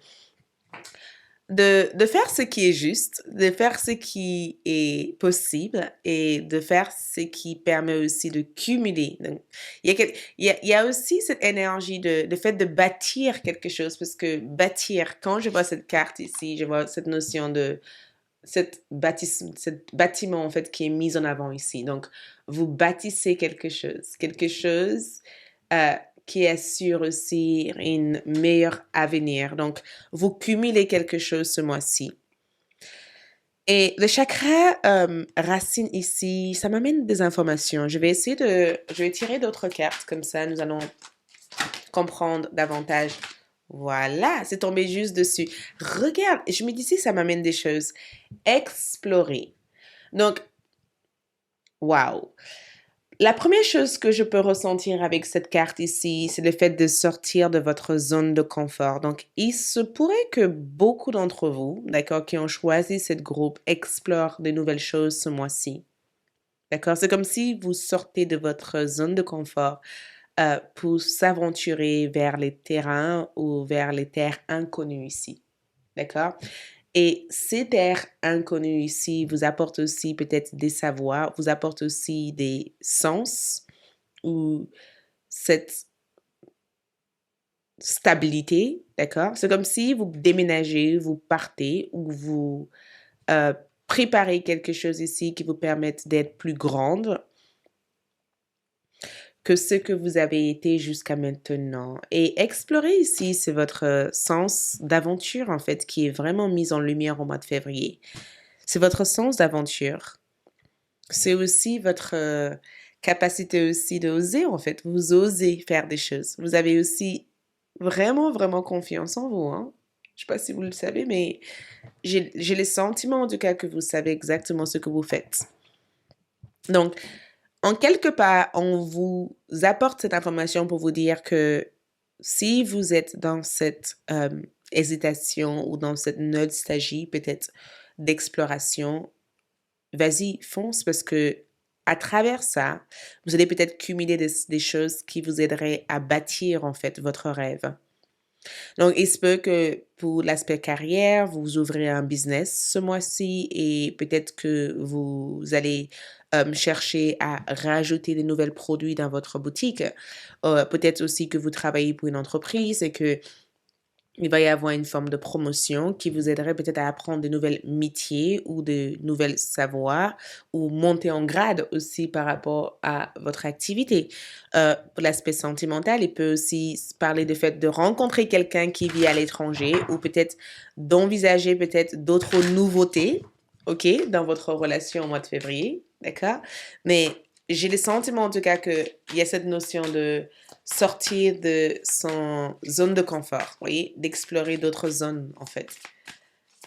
faire ce qui est juste, de faire ce qui est possible et de faire ce qui permet aussi de cumuler. Donc, il y a aussi cette énergie de fait de bâtir quelque chose parce que bâtir, quand je vois cette carte ici, je vois cette notion de cette bâtiment en fait qui est mis en avant ici. Donc, vous bâtissez quelque chose euh, qui assure aussi un meilleur avenir. Donc, vous cumulez quelque chose ce mois-ci. Et le chakra racine ici, ça m'amène des informations. Je vais tirer d'autres cartes comme ça, nous allons comprendre davantage. Voilà, c'est tombé juste dessus. Regarde, je me disais, ça m'amène des choses. Explorer. Donc, waouh. La première chose que je peux ressentir avec cette carte ici, c'est le fait de sortir de votre zone de confort. Donc, il se pourrait que beaucoup d'entre vous, d'accord, qui ont choisi cette groupe, explorent de nouvelles choses ce mois-ci. D'accord? C'est comme si vous sortez de votre zone de confort pour s'aventurer vers les terrains ou vers les terres inconnues ici. D'accord? Et ces terres inconnues ici vous apportent aussi peut-être des savoirs, vous apportent aussi des sens ou cette stabilité, d'accord? C'est comme si vous déménagez, vous partez ou vous euh, préparez quelque chose ici qui vous permette d'être plus grande que ce que vous avez été jusqu'à maintenant. Et explorer ici, c'est votre sens d'aventure, en fait, qui est vraiment mis en lumière au mois de février. C'est votre sens d'aventure. C'est aussi votre capacité aussi d'oser, en fait. Vous osez faire des choses. Vous avez aussi vraiment, vraiment confiance en vous, hein. Je sais pas si vous le savez, mais j'ai le sentiment, en tout cas, que vous savez exactement ce que vous faites. Donc, en quelque part, on vous apporte cette information pour vous dire que si vous êtes dans cette hésitation ou dans cette nostalgie peut-être d'exploration, vas-y, fonce parce que à travers ça, vous allez peut-être cumuler des choses qui vous aideraient à bâtir en fait votre rêve. Donc, il se peut que pour l'aspect carrière, vous ouvrez un business ce mois-ci et peut-être que vous allez chercher à rajouter des nouveaux produits dans votre boutique. Peut-être aussi que vous travaillez pour une entreprise et que il va y avoir une forme de promotion qui vous aiderait peut-être à apprendre de nouvelles métiers ou de nouvelles savoirs ou monter en grade aussi par rapport à votre activité. Pour l'aspect sentimental, il peut aussi parler du fait de rencontrer quelqu'un qui vit à l'étranger ou peut-être d'envisager peut-être d'autres nouveautés, OK, dans votre relation au mois de février, d'accord? Mais j'ai le sentiment en tout cas qu'il y a cette notion de sortir de son zone de confort, vous voyez, d'explorer d'autres zones en fait,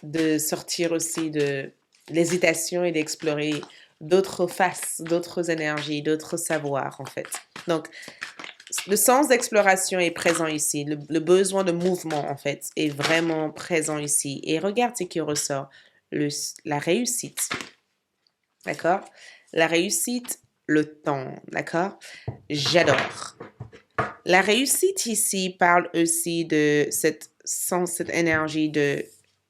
de sortir aussi de l'hésitation et d'explorer d'autres faces, d'autres énergies, d'autres savoirs en fait. Donc, le sens d'exploration est présent ici, le besoin de mouvement en fait est vraiment présent ici. Et regarde ce qui ressort, la réussite, d'accord? La réussite, le temps, d'accord? J'adore. La réussite ici parle aussi de cette énergie de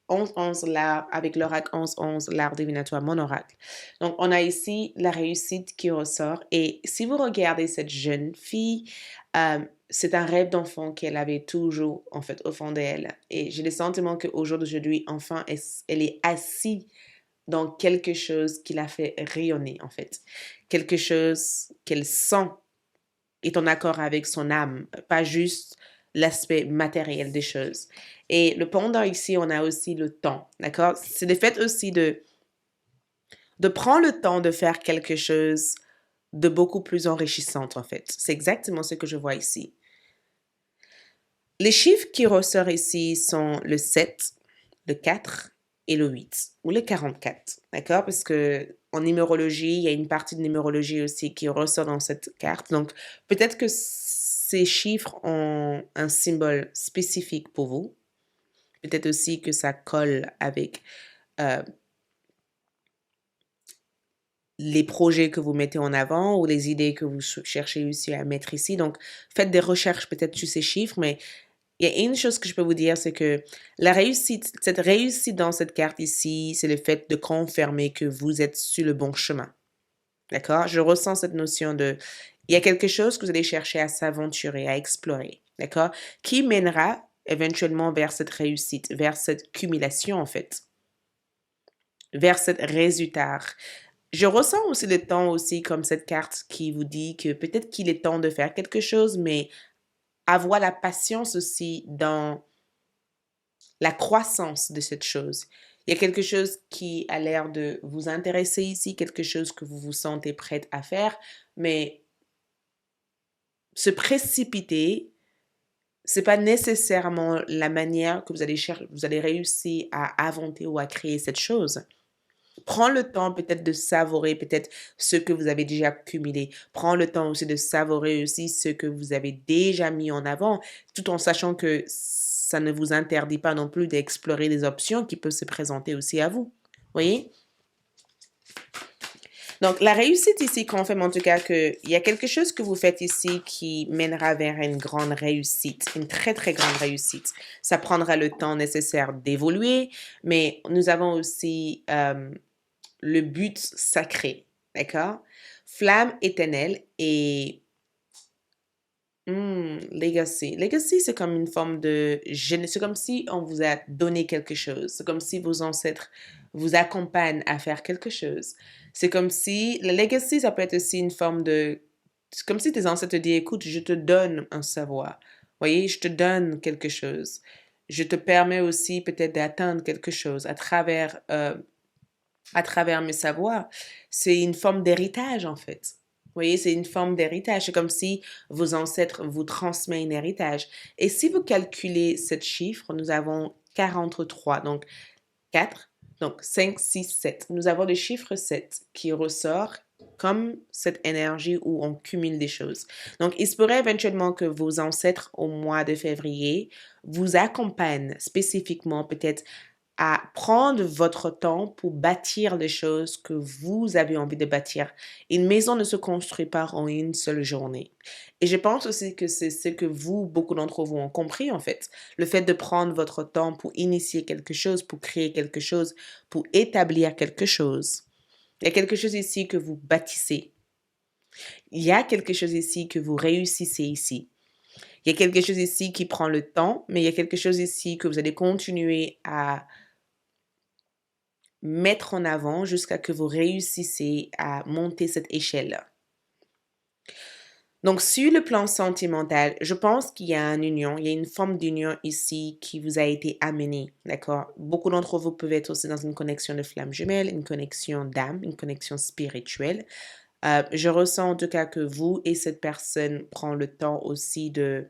11-11 l'art avec l'oracle 11-11, l'art divinatoire, mon oracle. Donc, on a ici la réussite qui ressort. Et si vous regardez cette jeune fille, c'est un rêve d'enfant qu'elle avait toujours, en fait, au fond d'elle. Et j'ai le sentiment qu'au jour d'aujourd'hui, enfin, elle est assise dans quelque chose qui la fait rayonner, en fait. Quelque chose qu'elle sent est en accord avec son âme, pas juste l'aspect matériel des choses. Et le pendant ici, on a aussi le temps, d'accord? C'est le fait aussi de prendre le temps de faire quelque chose de beaucoup plus enrichissant, en fait. C'est exactement ce que je vois ici. Les chiffres qui ressortent ici sont le 7, le 4 et le 8, ou le 44, d'accord? Parce que en numérologie, il y a une partie de numérologie aussi qui ressort dans cette carte. Donc, peut-être que ces chiffres ont un symbole spécifique pour vous. Peut-être aussi que ça colle avec euh, les projets que vous mettez en avant ou les idées que vous cherchez aussi à mettre ici. Donc, faites des recherches peut-être sur ces chiffres, mais il y a une chose que je peux vous dire, c'est que la réussite, cette réussite dans cette carte ici, c'est le fait de confirmer que vous êtes sur le bon chemin. D'accord? Je ressens cette notion de, il y a quelque chose que vous allez chercher à s'aventurer, à explorer. D'accord? Qui mènera éventuellement vers cette réussite, vers cette cumulation en fait, vers cet résultat. Je ressens aussi le temps aussi comme cette carte qui vous dit que peut-être qu'il est temps de faire quelque chose, mais avoir la patience aussi dans la croissance de cette chose. Il y a quelque chose qui a l'air de vous intéresser ici, quelque chose que vous vous sentez prête à faire, mais se précipiter, c'est pas nécessairement la manière que vous allez réussir à inventer ou à créer cette chose. Prends le temps peut-être de savourer peut-être ce que vous avez déjà accumulé. Prends le temps aussi de savourer aussi ce que vous avez déjà mis en avant, tout en sachant que ça ne vous interdit pas non plus d'explorer des options qui peuvent se présenter aussi à vous. Voyez? Donc, la réussite ici confirme en tout cas qu'il y a quelque chose que vous faites ici qui mènera vers une grande réussite, une très, très grande réussite. Ça prendra le temps nécessaire d'évoluer, mais nous avons aussi le but sacré, d'accord? Flamme éternelle et legacy. Legacy, c'est comme une forme de... C'est comme si on vous a donné quelque chose. C'est comme si vos ancêtres vous accompagnent à faire quelque chose. C'est comme si... Le legacy, ça peut être aussi une forme de... C'est comme si tes ancêtres te disent, écoute, je te donne un savoir. Vous voyez, je te donne quelque chose. Je te permets aussi peut-être d'atteindre quelque chose à travers mes savoirs. C'est une forme d'héritage, en fait. Vous voyez, c'est une forme d'héritage. C'est comme si vos ancêtres vous transmettent un héritage. Et si vous calculez ce chiffre, nous avons 43, donc 4, donc 5, 6, 7. Nous avons le chiffre 7 qui ressort comme cette énergie où on cumule des choses. Donc, il se pourrait éventuellement que vos ancêtres au mois de février vous accompagnent spécifiquement peut-être à prendre votre temps pour bâtir les choses que vous avez envie de bâtir. Une maison ne se construit pas en une seule journée. Et je pense aussi que c'est ce que beaucoup d'entre vous ont compris en fait. Le fait de prendre votre temps pour initier quelque chose, pour créer quelque chose, pour établir quelque chose. Il y a quelque chose ici que vous bâtissez. Il y a quelque chose ici que vous réussissez ici. Il y a quelque chose ici qui prend le temps, mais il y a quelque chose ici que vous allez continuer à mettre en avant jusqu'à que vous réussissiez à monter cette échelle. Donc, sur le plan sentimental, je pense qu'il y a une union, il y a une forme d'union ici qui vous a été amenée, d'accord? Beaucoup d'entre vous peuvent être aussi dans une connexion de flamme jumelle, une connexion d'âme, une connexion spirituelle. Je ressens en tout cas que vous et cette personne prend le temps aussi de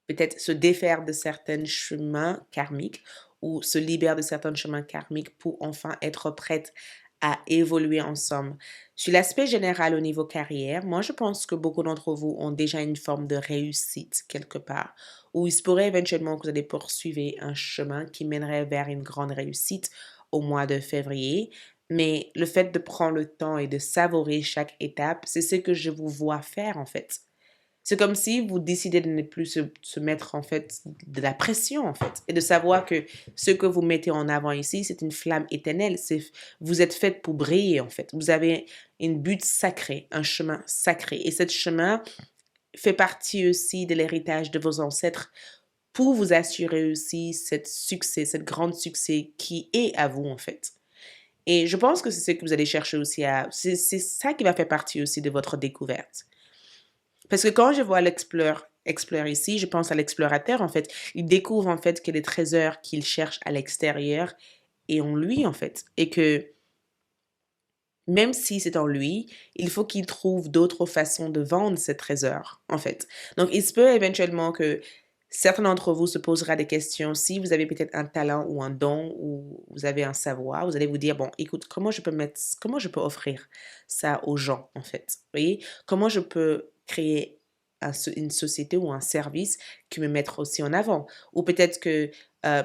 peut-être se défaire de certains chemins karmiques ou se libère de certains chemins karmiques pour enfin être prête à évoluer ensemble. Sur l'aspect général au niveau carrière, moi je pense que beaucoup d'entre vous ont déjà une forme de réussite quelque part, où il se pourrait éventuellement que vous allez poursuivre un chemin qui mènerait vers une grande réussite au mois de février. Mais le fait de prendre le temps et de savourer chaque étape, c'est ce que je vous vois faire en fait. C'est comme si vous décidez de ne plus se mettre en fait de la pression en fait et de savoir que ce que vous mettez en avant ici, c'est une flamme éternelle. Vous êtes faite pour briller en fait. Vous avez une but sacré, un chemin sacré. Et ce chemin fait partie aussi de l'héritage de vos ancêtres pour vous assurer aussi cet succès, cette grande succès qui est à vous en fait. Et je pense que c'est ce que vous allez chercher aussi c'est ça qui va faire partie aussi de votre découverte. Parce que quand je vois Explorer ici, je pense à l'explorateur, en fait. Il découvre, en fait, que les trésors qu'il cherche à l'extérieur est en lui, en fait. Et que même si c'est en lui, il faut qu'il trouve d'autres façons de vendre ces trésors, en fait. Donc, il se peut éventuellement que certains d'entre vous se posera des questions. Si vous avez peut-être un talent ou un don ou vous avez un savoir, vous allez vous dire, bon, écoute, comment je peux offrir ça aux gens, en fait? Vous voyez? Comment je peux créer une société ou un service qui me mettre aussi en avant? Ou peut-être que euh,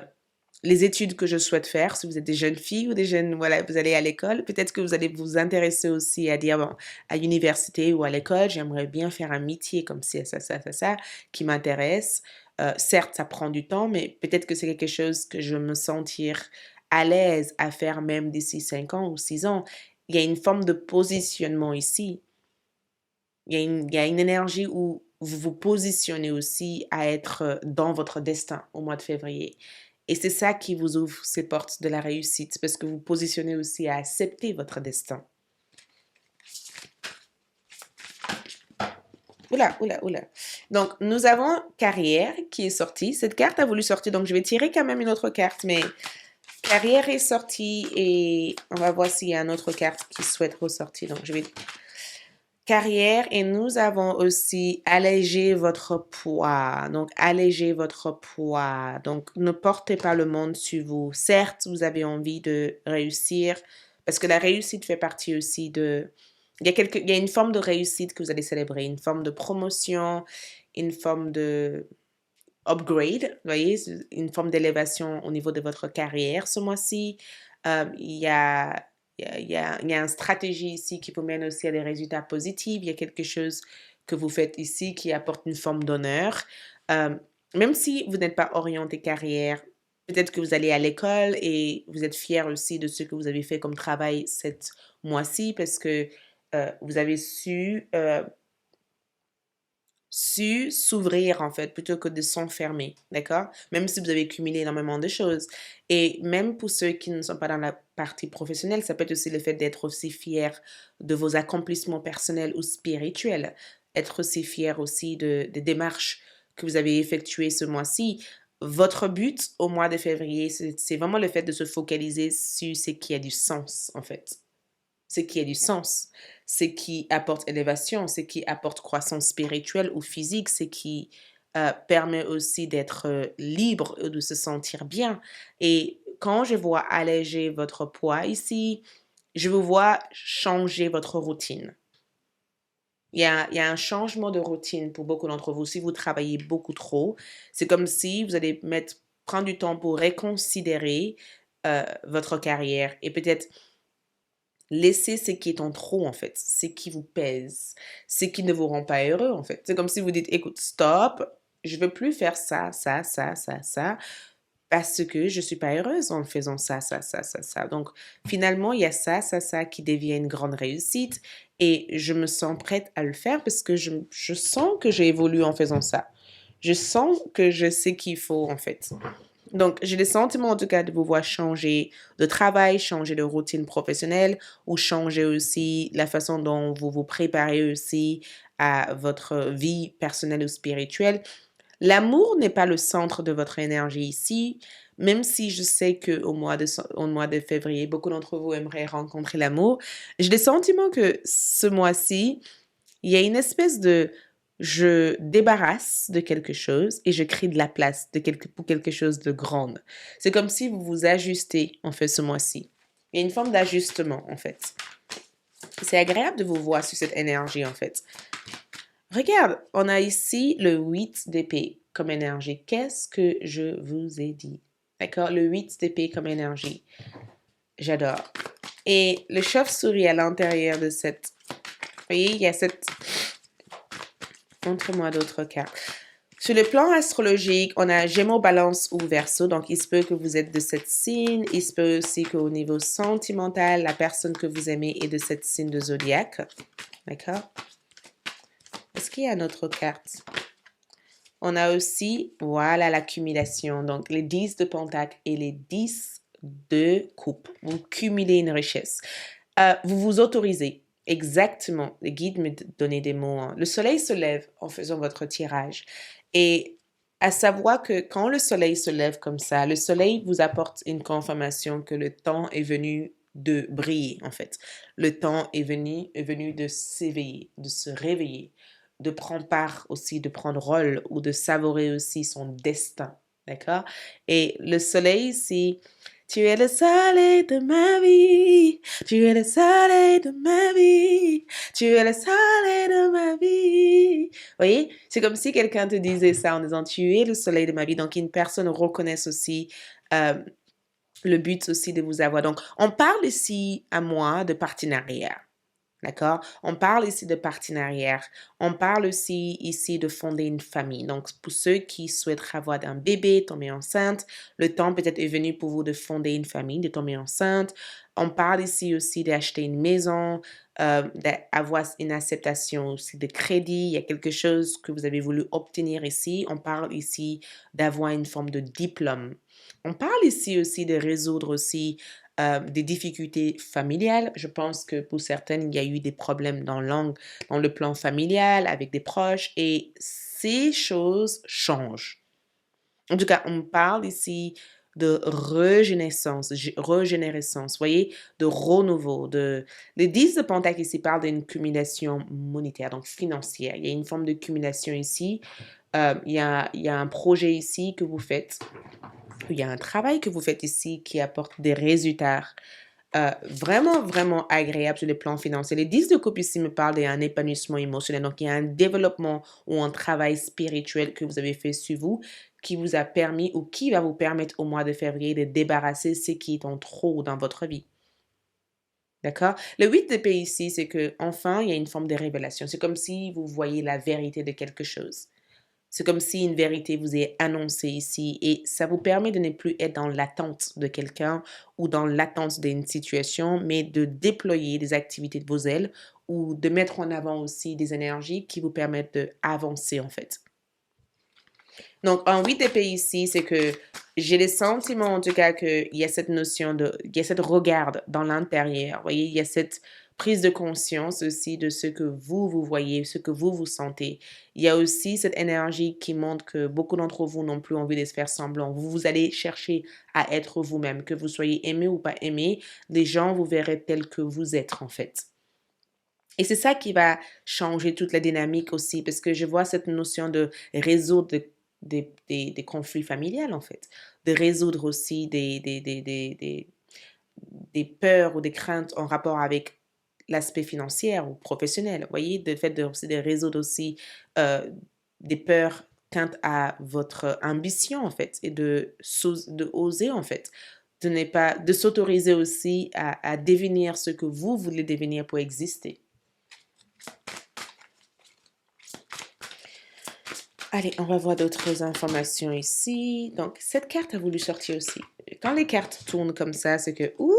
les études que je souhaite faire, si vous êtes des jeunes filles ou des jeunes, voilà, vous allez à l'école, peut-être que vous allez vous intéresser aussi à dire, bon, à l'université ou à l'école, j'aimerais bien faire un métier comme ça, qui m'intéresse. Certes, ça prend du temps, mais peut-être que c'est quelque chose que je me sentir à l'aise à faire même d'ici 5 ans ou 6 ans. Il y a une forme de positionnement ici. Il y a une énergie où vous vous positionnez aussi à être dans votre destin au mois de février. Et c'est ça qui vous ouvre ces portes de la réussite, parce que vous positionnez aussi à accepter votre destin. Oula, oula, oula. Donc, nous avons carrière qui est sortie. Cette carte a voulu sortir, donc je vais tirer quand même une autre carte, mais carrière est sortie et on va voir s'il y a une autre carte qui souhaite ressortir. Donc, je vais carrière et nous avons aussi allégé votre poids. Donc, allégez votre poids. Donc, ne portez pas le monde sur vous. Certes, vous avez envie de réussir parce que la réussite fait partie aussi de... il y a une forme de réussite que vous allez célébrer, une forme de promotion, une forme de upgrade, vous voyez, une forme d'élévation au niveau de votre carrière ce mois-ci. Il y a il y a une stratégie ici qui vous mène aussi à des résultats positifs. Il y a quelque chose que vous faites ici qui apporte une forme d'honneur. Euh, Même si vous n'êtes pas orienté carrière, peut-être que vous allez à l'école et vous êtes fier aussi de ce que vous avez fait comme travail cette mois-ci parce que vous avez su s'ouvrir en fait plutôt que de s'enfermer, d'accord? Même si vous avez cumulé énormément de choses. Et même pour ceux qui ne sont pas dans la partie professionnelle, ça peut être aussi le fait d'être aussi fier de vos accomplissements personnels ou spirituels. Être aussi fier aussi des démarches que vous avez effectuées ce mois-ci. Votre but au mois de février, c'est vraiment le fait de se focaliser sur ce qui a du sens en fait, ce qui a du sens, ce qui apporte élévation, ce qui apporte croissance spirituelle ou physique, ce qui permet aussi d'être libre et de se sentir bien. Et quand je vois alléger votre poids ici, je vous vois changer votre routine. Il y a un changement de routine pour beaucoup d'entre vous. Si vous travaillez beaucoup trop, c'est comme si vous allez prendre du temps pour reconsidérer votre carrière et peut-être laissez ce qui est en trop, en fait, ce qui vous pèse, ce qui ne vous rend pas heureux, en fait. C'est comme si vous dites, écoute, stop, je veux plus faire ça, ça, ça, ça, ça, parce que je suis pas heureuse en faisant ça, ça, ça, ça, ça. Donc, finalement, il y a ça, ça, ça qui devient une grande réussite et je me sens prête à le faire parce que je sens que j'ai évolué en faisant ça. Je sens que je sais qu'il faut, en fait. Donc, j'ai le sentiment en tout cas de vous voir changer de travail, changer de routine professionnelle ou changer aussi la façon dont vous vous préparez aussi à votre vie personnelle ou spirituelle. L'amour n'est pas le centre de votre énergie ici, même si je sais qu'au au mois de février, beaucoup d'entre vous aimeraient rencontrer l'amour. J'ai le sentiment que ce mois-ci, il y a une espèce de je débarrasse de quelque chose et je crée de la place pour quelque chose de grand. C'est comme si vous vous ajustez en fait ce mois-ci. Il y a une forme d'ajustement en fait. C'est agréable de vous voir sur cette énergie en fait. Regarde, on a ici le 8 d'épée comme énergie. Qu'est-ce que je vous ai dit? D'accord? Le 8 d'épée comme énergie. J'adore. Et le chauve-souris à l'intérieur de cette... Vous voyez, il y a cette... Montre-moi d'autres cas. Sur le plan astrologique, on a Gémeaux, Balance ou Verseau. Donc, il se peut que vous êtes de cette signe. Il se peut aussi qu'au niveau sentimental, la personne que vous aimez est de cette signe de zodiaque. D'accord? Est-ce qu'il y a une autre carte? On a aussi, voilà, l'accumulation. Donc, les 10 de Pentacle et les 10 de Coupe. Vous cumulez une richesse. Vous vous autorisez. Exactement. Le guide me donnait des mots. Hein. Le soleil se lève en faisant votre tirage. Et à savoir que quand le soleil se lève comme ça, le soleil vous apporte une confirmation que le temps est venu de briller, en fait. Le temps est venu de s'éveiller, de se réveiller, de prendre part aussi, de prendre rôle ou de savourer aussi son destin. D'accord? Et le soleil, c'est tu es le soleil de ma vie, tu es le soleil de ma vie, tu es le soleil de ma vie. Vous voyez, c'est comme si quelqu'un te disait ça en disant tu es le soleil de ma vie. Donc, une personne reconnaisse aussi euh, le but aussi de vous avoir. Donc, on parle ici à moi de partenariat. D'accord? On parle ici de partenariat. On parle aussi ici de fonder une famille. Donc, pour ceux qui souhaiteraient avoir un bébé, tomber enceinte, le temps peut-être est venu pour vous de fonder une famille, de tomber enceinte. On parle ici aussi d'acheter une maison, d'avoir une acceptation aussi de crédit. Il y a quelque chose que vous avez voulu obtenir ici. On parle ici d'avoir une forme de diplôme. On parle ici aussi de résoudre aussi des difficultés familiales. Je pense que pour certaines, il y a eu des problèmes dans le plan familial, avec des proches, et ces choses changent. En tout cas, on parle ici de régénérescence, voyez, de renouveau. Les 10 de Pentacle ici parlent d'une cumulation monétaire, donc financière. Il y a une forme de cumulation ici. Il y a un projet ici que vous faites. Il y a un travail que vous faites ici qui apporte des résultats vraiment, vraiment agréables sur le plan financier. Les 10 de coupe ici me parlent d'un épanouissement émotionnel. Donc, il y a un développement ou un travail spirituel que vous avez fait sur vous qui vous a permis ou qui va vous permettre au mois de février de débarrasser ce qui est en trop dans votre vie. D'accord? Le 8 d'épée ici, c'est que enfin, il y a une forme de révélation. C'est comme si vous voyez la vérité de quelque chose. C'est comme si une vérité vous est annoncée ici et ça vous permet de ne plus être dans l'attente de quelqu'un ou dans l'attente d'une situation, mais de déployer des activités de vos ailes ou de mettre en avant aussi des énergies qui vous permettent d'avancer en fait. Donc, en 8 d'épée ici, c'est que j'ai le sentiment, en tout cas, qu'il y a cette notion il y a cette regarde dans l'intérieur. Vous voyez, il y a cette prise de conscience aussi de ce que vous voyez, ce que vous sentez. Il y a aussi cette énergie qui montre que beaucoup d'entre vous n'ont plus envie de se faire semblant. Vous allez chercher à être vous-même, que vous soyez aimé ou pas aimé. Les gens vous verrez tel que vous êtes, en fait. Et c'est ça qui va changer toute la dynamique aussi, parce que je vois cette notion de résoudre des conflits familiales, en fait, de résoudre aussi des peurs ou des craintes en rapport avec l'aspect financier ou professionnel. Vous voyez, le fait aussi de résoudre aussi euh, des peurs quant à votre ambition, en fait, et de oser, en fait, de ne pas, de s'autoriser aussi à devenir ce que vous voulez devenir pour exister. Allez, on va voir d'autres informations ici. Donc, cette carte a voulu sortir aussi. Quand les cartes tournent comme ça, c'est que, ouh!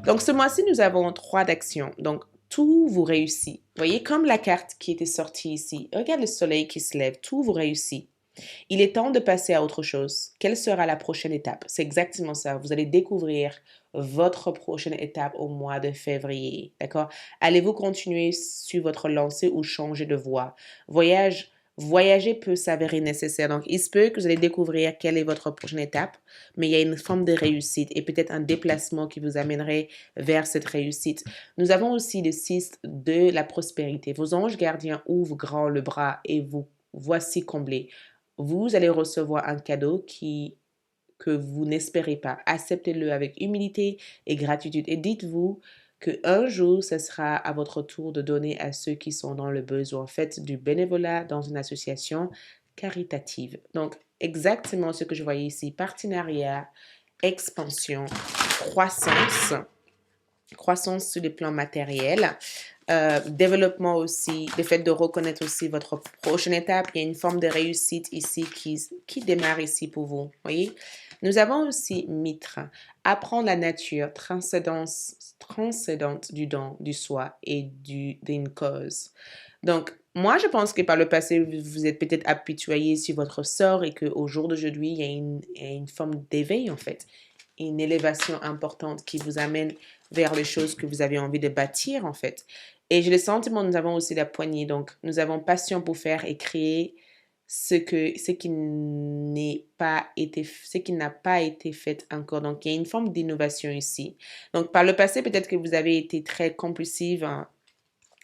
Donc, ce mois-ci, nous avons 3 d'actions. Donc, tout vous réussit. Vous voyez, comme la carte qui était sortie ici. Regarde le soleil qui se lève. Tout vous réussit. Il est temps de passer à autre chose. Quelle sera la prochaine étape? C'est exactement ça. Vous allez découvrir votre prochaine étape au mois de février. D'accord? Allez-vous continuer sur votre lancée ou changer de voie? Voyager peut s'avérer nécessaire. Donc, il se peut que vous allez découvrir quelle est votre prochaine étape, mais il y a une forme de réussite et peut-être un déplacement qui vous amènerait vers cette réussite. Nous avons aussi le 6 de la prospérité. Vos anges gardiens ouvrent grand le bras et vous voici comblés. Vous allez recevoir un cadeau que vous n'espérez pas. Acceptez-le avec humilité et gratitude et dites-vous qu'un jour, ce sera à votre tour de donner à ceux qui sont dans le besoin. Faites du bénévolat dans une association caritative. Donc, exactement ce que je voyais ici, partenariat, expansion, croissance, croissance sur le plan matériel, développement aussi, le fait de reconnaître aussi votre prochaine étape. Il y a une forme de réussite ici qui démarre ici pour vous. Voyez? Nous avons aussi Mitra, apprendre la nature, transcendante du don, du soi et d'une cause. Donc, moi, je pense que par le passé, vous êtes peut-être apitoyé sur votre sort et qu'au jour d'aujourd'hui, il y a une forme d'éveil en fait, une élévation importante qui vous amène vers les choses que vous avez envie de bâtir en fait. Et j'ai le sentiment, nous avons aussi la poignée, donc nous avons passion pour faire et créer ce qui n'a pas été fait encore. Donc, il y a une forme d'innovation ici. Donc, par le passé, peut-être que vous avez été très compulsive hein,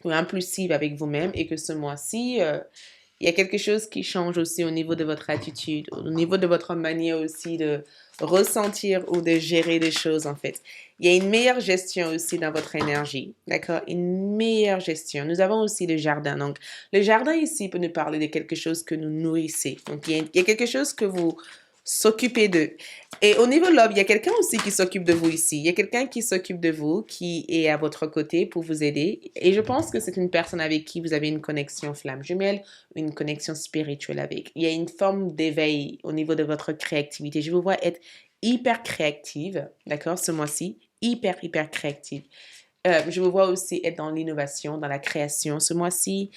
ou impulsive avec vous-même et que ce mois-ci, il y a quelque chose qui change aussi au niveau de votre attitude, au niveau de votre manière aussi de ressentir ou de gérer les choses en fait. Il y a une meilleure gestion aussi dans votre énergie, d'accord? Une meilleure gestion. Nous avons aussi le jardin. Donc, le jardin ici peut nous parler de quelque chose que nous nourrissez. Donc, il y a quelque chose que vous s'occupez d'eux. Et au niveau de l'homme, il y a quelqu'un aussi qui s'occupe de vous ici. Il y a quelqu'un qui s'occupe de vous, qui est à votre côté pour vous aider. Et je pense que c'est une personne avec qui vous avez une connexion flamme jumelle, une connexion spirituelle avec. Il y a une forme d'éveil au niveau de votre créativité. Je vous vois être hyper créative, d'accord, ce mois-ci. Hyper créative. Je vous vois aussi être dans l'innovation, dans la création ce mois-ci.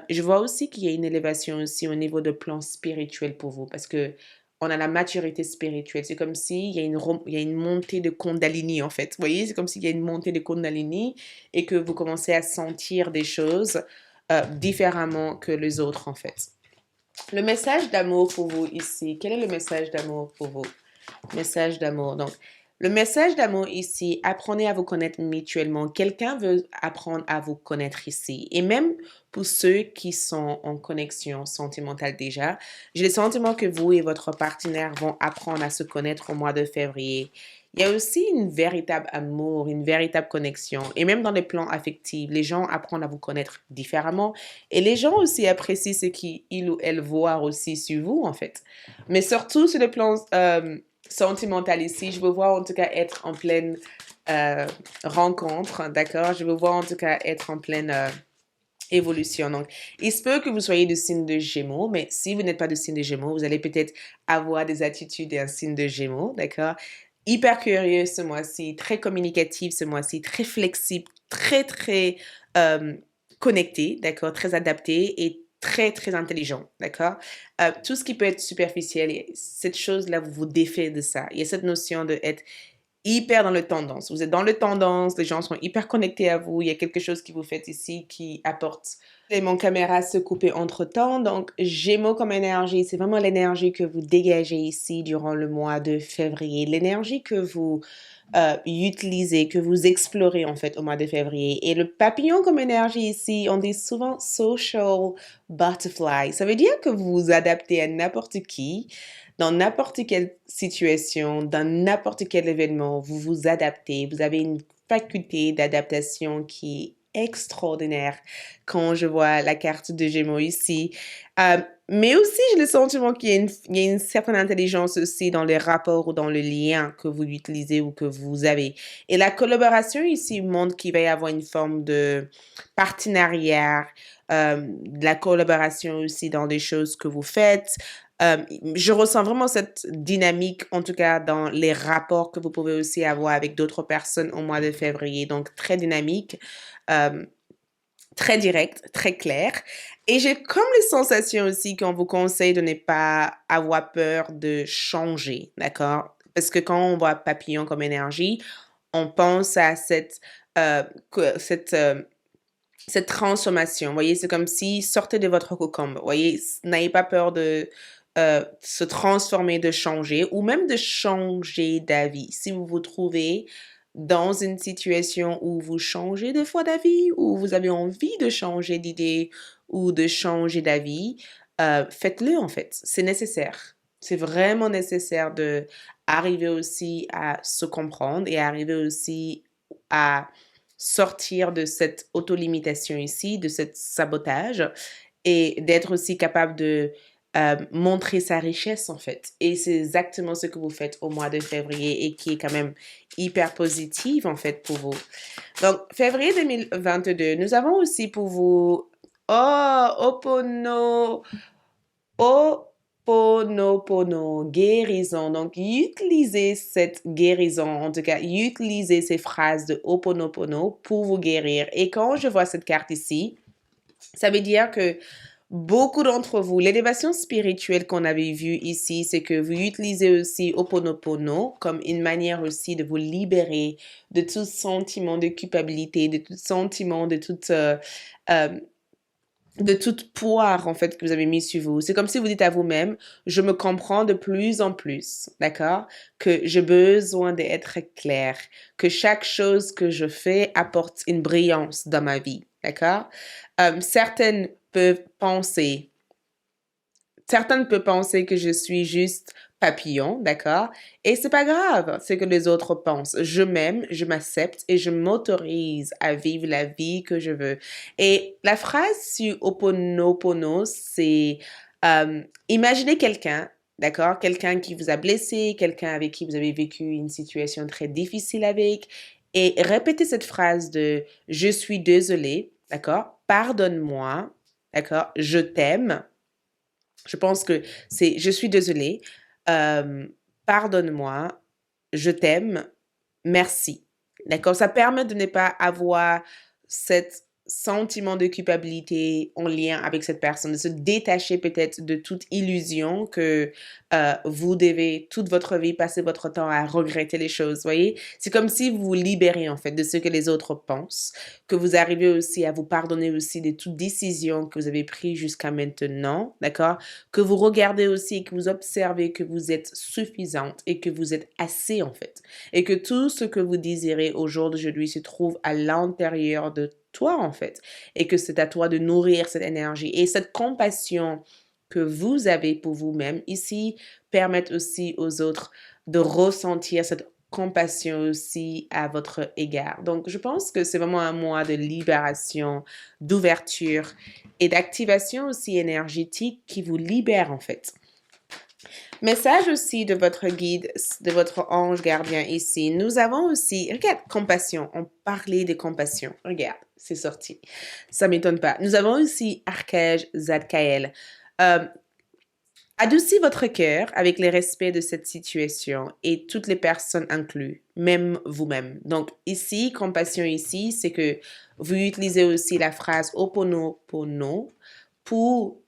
Je vois aussi qu'il y a une élévation aussi au niveau de plan spirituel pour vous parce que on a la maturité spirituelle. C'est comme s'il y a il y a une montée de Kundalini en fait. Vous voyez, c'est comme s'il y a une montée de Kundalini et que vous commencez à sentir des choses différemment que les autres en fait. Le message d'amour pour vous ici, quel est le message d'amour pour vous? Message d'amour. Donc, le message d'amour ici, apprenez à vous connaître mutuellement. Quelqu'un veut apprendre à vous connaître ici. Et même pour ceux qui sont en connexion sentimentale déjà, j'ai le sentiment que vous et votre partenaire vont apprendre à se connaître au mois de février. Il y a aussi une véritable amour, une véritable connexion. Et même dans les plans affectifs, les gens apprennent à vous connaître différemment. Et les gens aussi apprécient ce qu'ils ou elles voient aussi sur vous, en fait. Mais surtout sur le plan sentimentale ici. Je vous vois en tout cas être en pleine euh, rencontre, d'accord? Je vous vois en tout cas être en pleine évolution. Donc, il se peut que vous soyez du signe de Gémeaux, mais si vous n'êtes pas du signe de Gémeaux, vous allez peut-être avoir des attitudes d'un signe de Gémeaux, d'accord? Hyper curieux ce mois-ci, très communicatif ce mois-ci, très flexible, très euh, connecté, d'accord? Très adapté et très intelligent, d'accord? Tout ce qui peut être superficiel, cette chose-là, vous vous défaites de ça. Il y a cette notion de être hyper dans le tendance. Vous êtes dans le tendance, les gens sont hyper connectés à vous. Il y a quelque chose que vous faites ici qui apporte. Et mon caméra se coupait entre-temps, donc Gémeaux comme énergie, c'est vraiment l'énergie que vous dégagez ici durant le mois de février, l'énergie que vous utilisez, que vous explorez en fait au mois de février. Et le papillon comme énergie ici, on dit souvent social butterfly. Ça veut dire que vous vous adaptez à n'importe qui, dans n'importe quelle situation, dans n'importe quel événement, vous vous adaptez. Vous avez une faculté d'adaptation qui est extraordinaire quand je vois la carte de Gémeaux ici. Mais aussi, j'ai le sentiment qu'il y a une certaine intelligence aussi dans les rapports ou dans le lien que vous utilisez ou que vous avez. Et la collaboration ici montre qu'il va y avoir une forme de partenariat, de la collaboration aussi dans les choses que vous faites. Je ressens vraiment cette dynamique, en tout cas dans les rapports que vous pouvez aussi avoir avec d'autres personnes au mois de février. Donc, très dynamique. Euh, Très direct, très clair. Et j'ai comme les sensations aussi qu'on vous conseille de ne pas avoir peur de changer, d'accord? Parce que quand on voit papillon comme énergie, on pense à cette transformation. Vous voyez, c'est comme si sortez de votre cocon. Vous voyez, n'ayez pas peur de se transformer, de changer ou même de changer d'avis. Si vous vous trouvez dans une situation où vous changez des fois d'avis, ou vous avez envie de changer d'idée ou de changer d'avis, faites-le en fait. C'est nécessaire. C'est vraiment nécessaire de arriver aussi à se comprendre et arriver aussi à sortir de cette autolimitation ici, de ce sabotage et d'être aussi capable de montrer sa richesse en fait. Et c'est exactement ce que vous faites au mois de février et qui est quand même hyper positif en fait pour vous. Donc, février 2022, nous avons aussi pour vous Oponopono, guérison. Donc, utilisez cette guérison, en tout cas, utilisez ces phrases de Oponopono pour vous guérir. Et quand je vois cette carte ici, ça veut dire que beaucoup d'entre vous, l'élévation spirituelle qu'on avait vue ici, c'est que vous utilisez aussi Ho'oponopono comme une manière aussi de vous libérer de tout sentiment de culpabilité, de tout sentiment, euh, de toute poire en fait que vous avez mis sur vous. C'est comme si vous dites à vous-même, je me comprends de plus en plus, d'accord? Que j'ai besoin d'être clair, que chaque chose que je fais apporte une brillance dans ma vie, d'accord? Certaines peuvent penser Certaines peuvent penser que je suis juste papillon, d'accord? Et c'est pas grave ce que les autres pensent. Je m'aime, je m'accepte et je m'autorise à vivre la vie que je veux. Et la phrase sur Oponopono, c'est imaginez quelqu'un, d'accord? Quelqu'un qui vous a blessé, quelqu'un avec qui vous avez vécu une situation très difficile avec, et répétez cette phrase de je suis désolé, d'accord? Pardonne-moi, d'accord? Je t'aime. Je pense que c'est je suis désolée, euh, pardonne-moi, je t'aime, merci. D'accord? Ça permet de ne pas avoir cet sentiment de culpabilité en lien avec cette personne, de se détacher peut-être de toute illusion que vous devez toute votre vie passer votre temps à regretter les choses. Voyez? C'est comme si vous vous libérez en fait de ce que les autres pensent, que vous arrivez aussi à vous pardonner aussi de toute décision que vous avez prise jusqu'à maintenant, d'accord? Que vous regardez aussi et que vous observez que vous êtes suffisante et que vous êtes assez en fait. Et que tout ce que vous désirez au jour d'aujourd'hui se trouve à l'intérieur de toi en fait. Et que c'est à toi de nourrir cette énergie. Et cette compassion que vous avez pour vous-même ici permet aussi aux autres de ressentir cette compassion aussi à votre égard. Donc, je pense que c'est vraiment un mois de libération, d'ouverture et d'activation aussi énergétique qui vous libère en fait. Message aussi de votre guide, de votre ange gardien ici. Nous avons aussi, regarde, compassion. On parlait de compassion. Regarde, c'est sorti. Ça m'étonne pas. Nous avons aussi Archège Zadkael. Euh, Adoucissez votre cœur avec le respect de cette situation et toutes les personnes incluses, même vous-même. Donc ici, compassion ici, c'est que vous utilisez aussi la phrase Oponopono pour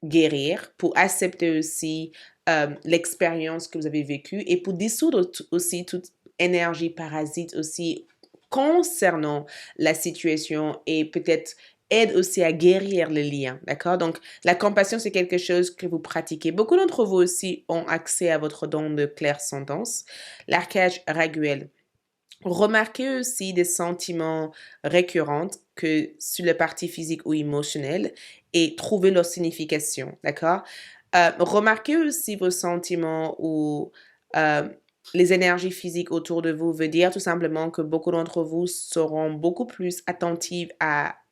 guérir, pour accepter aussi l'expérience que vous avez vécue et pour dissoudre aussi toute énergie parasite aussi concernant la situation et peut-être aide aussi à guérir le lien, d'accord? Donc, la compassion, c'est quelque chose que vous pratiquez. Beaucoup d'entre vous aussi ont accès à votre don de clairsentence. L'archange Raguel. Remarquez aussi des sentiments récurrents que sur le parti physique ou émotionnel et trouvez leur signification, d'accord? Remarquez aussi vos sentiments ou euh, les énergies physiques autour de vous veut dire tout simplement que beaucoup d'entre vous seront beaucoup plus attentifs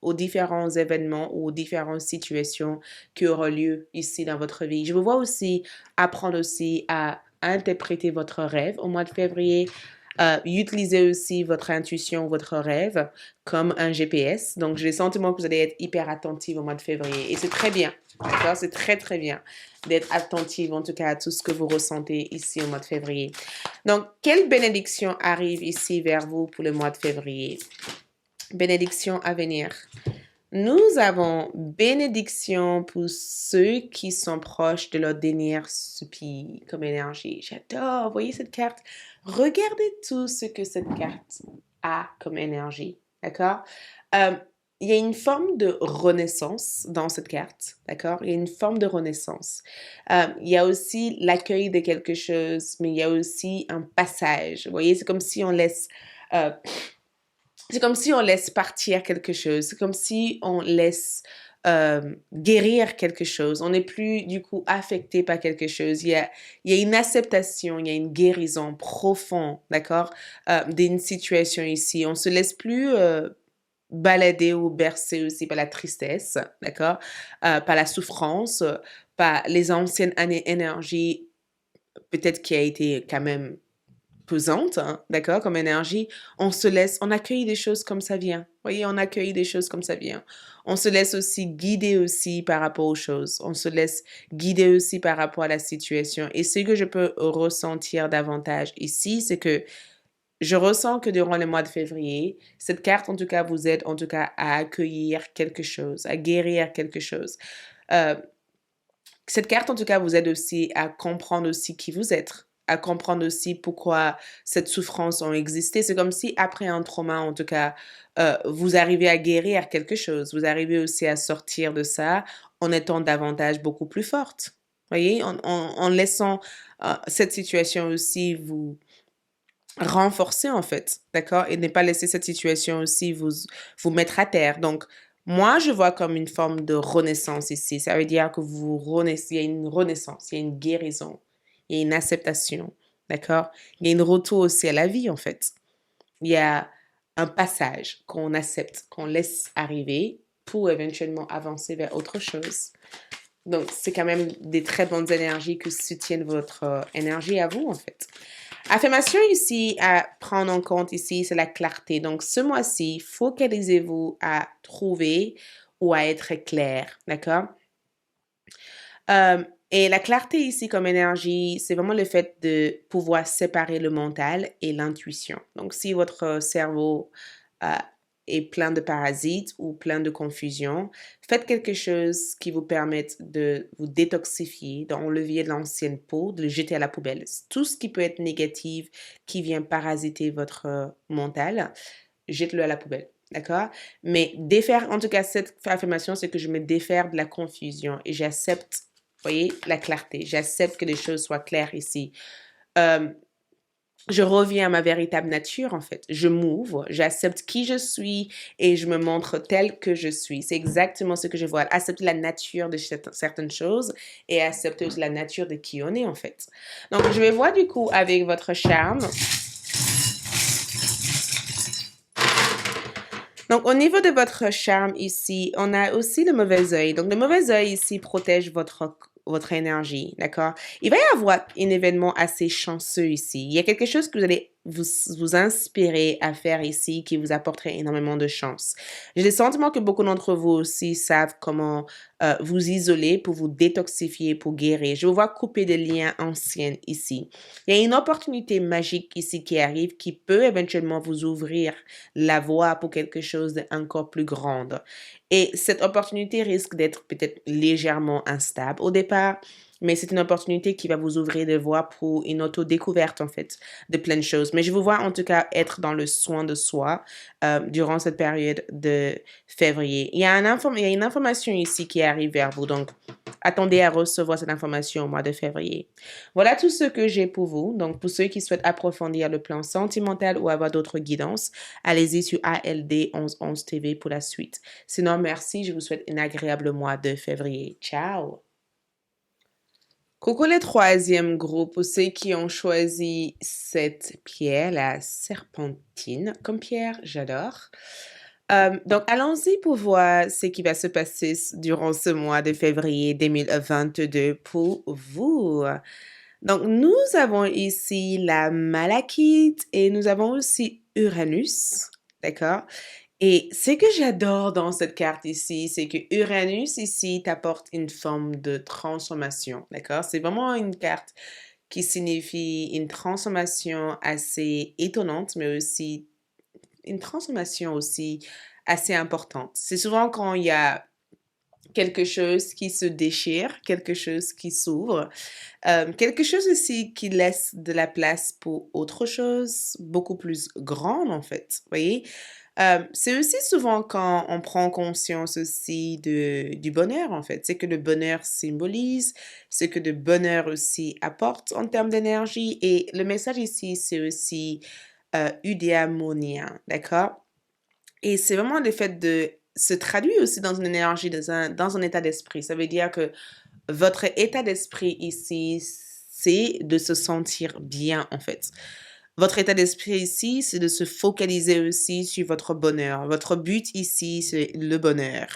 aux différents événements ou aux différentes situations qui auront lieu ici dans votre vie. Je vous vois aussi apprendre aussi à interpréter votre rêve au mois de février. Utilisez aussi votre intuition, votre rêve comme un GPS. Donc, j'ai le sentiment que vous allez être hyper attentive au mois de février. Et c'est très bien. D'accord? C'est très, très bien d'être attentive, en tout cas, à tout ce que vous ressentez ici au mois de février. Donc, quelle bénédiction arrive ici vers vous pour le mois de février? Bénédiction à venir. Nous avons bénédiction pour ceux qui sont proches de leur dernier soupir comme énergie. J'adore, voyez cette carte. Regardez tout ce que cette carte a comme énergie, d'accord? Il y a une forme de renaissance dans cette carte, d'accord? Il y a une forme de renaissance. Il y a aussi l'accueil de quelque chose, mais il y a aussi un passage. Vous voyez, c'est comme si on laisse... c'est comme si on laisse partir quelque chose. C'est comme si on laisse guérir quelque chose. On n'est plus du coup affecté par quelque chose. Il y a une acceptation, il y a une guérison profonde, d'accord, d'une situation ici. On se laisse plus balader ou bercer aussi par la tristesse, d'accord, par la souffrance, par les anciennes énergies, peut-être qui a été quand même pesante, hein, d'accord, comme énergie, on se laisse, on accueille des choses comme ça vient. Vous voyez, on accueille des choses comme ça vient. On se laisse aussi guider aussi par rapport aux choses. On se laisse guider aussi par rapport à la situation. Et ce que je peux ressentir davantage ici, c'est que je ressens que durant le mois de février, cette carte, en tout cas, vous aide, en tout cas, à accueillir quelque chose, à guérir quelque chose. Euh, Cette carte, en tout cas, vous aide aussi à comprendre aussi qui vous êtes, à comprendre aussi pourquoi cette souffrance a existé. C'est comme si après un trauma, en tout cas, vous arrivez à guérir quelque chose. Vous arrivez aussi à sortir de ça en étant davantage beaucoup plus forte. Voyez, en laissant cette situation aussi vous renforcer en fait, d'accord? Et ne pas laisser cette situation aussi vous mettre à terre. Donc, moi, je vois comme une forme de renaissance ici. Ça veut dire que vous renaissez, il y a une renaissance, il y a une guérison, il y a une acceptation, d'accord? Il y a une retour aussi à la vie en fait. Il y a un passage qu'on accepte, qu'on laisse arriver pour éventuellement avancer vers autre chose. Donc, c'est quand même des très bonnes énergies qui soutiennent votre énergie à vous, en fait. Affirmation ici à prendre en compte ici, c'est la clarté. Donc, ce mois-ci, focalisez-vous à trouver ou à être clair, d'accord? Et la clarté ici comme énergie, c'est vraiment le fait de pouvoir séparer le mental et l'intuition. Donc, si votre cerveau euh, est plein de parasites ou plein de confusion, faites quelque chose qui vous permette de vous détoxifier, d'enlever de l'ancienne peau, de le jeter à la poubelle. Tout ce qui peut être négatif, qui vient parasiter votre mental, jette-le à la poubelle. D'accord? Mais défaire, en tout cas, cette affirmation, c'est que je me défaire de la confusion et j'accepte, vous voyez, la clarté. J'accepte que les choses soient claires ici. Je reviens à ma véritable nature, en fait. Je m'ouvre, j'accepte qui je suis et je me montre telle que je suis. C'est exactement ce que je vois. Accepter la nature de certaines choses et accepter aussi la nature de qui on est, en fait. Donc, je vais voir du coup avec votre charme. Donc, au niveau de votre charme ici, on a aussi le mauvais œil. Donc, le mauvais œil ici protège votre votre énergie, d'accord? Il va y avoir un événement assez chanceux ici. Il y a quelque chose que vous allez vous inspirer à faire ici qui vous apporterait énormément de chance. J'ai le sentiment que beaucoup d'entre vous aussi savent comment vous isoler pour vous détoxifier, pour guérir. Je vous vois couper des liens anciens ici. Il y a une opportunité magique ici qui arrive qui peut éventuellement vous ouvrir la voie pour quelque chose d'encore plus grand. Et cette opportunité risque d'être peut-être légèrement instable au départ, mais c'est une opportunité qui va vous ouvrir des voies pour une auto-découverte, en fait, de plein de choses. Mais je vous vois en tout cas être dans le soin de soi durant cette période de février. Il y a une information ici qui arrive vers vous, donc attendez à recevoir cette information au mois de février. Voilà tout ce que j'ai pour vous. Donc, pour ceux qui souhaitent approfondir le plan sentimental ou avoir d'autres guidances, allez-y sur ALD 1111 TV pour la suite. Sinon, merci. Je vous souhaite un agréable mois de février. Ciao! Coucou le troisième groupe, pour ceux qui ont choisi cette pierre, la serpentine. Comme pierre, j'adore. Donc, allons-y pour voir ce qui va se passer durant ce mois de février 2022 pour vous. Donc, nous avons ici la malachite et nous avons aussi Uranus, d'accord? Et ce que j'adore dans cette carte ici, c'est que Uranus ici t'apporte une forme de transformation, d'accord? C'est vraiment une carte qui signifie une transformation assez étonnante, mais aussi une transformation aussi assez importante. C'est souvent quand il y a quelque chose qui se déchire, quelque chose qui s'ouvre, quelque chose aussi qui laisse de la place pour autre chose, beaucoup plus grande en fait, vous voyez? C'est aussi souvent quand on prend conscience aussi du bonheur en fait, c'est que le bonheur symbolise, ce que le bonheur aussi apporte en termes d'énergie et le message ici, c'est aussi eudaimonia, d'accord? Et c'est vraiment le fait de se traduire aussi dans une énergie, dans un état d'esprit. Ça veut dire que votre état d'esprit ici, c'est de se sentir bien, en fait. Votre état d'esprit ici, c'est de se focaliser aussi sur votre bonheur. Votre but ici, c'est le bonheur.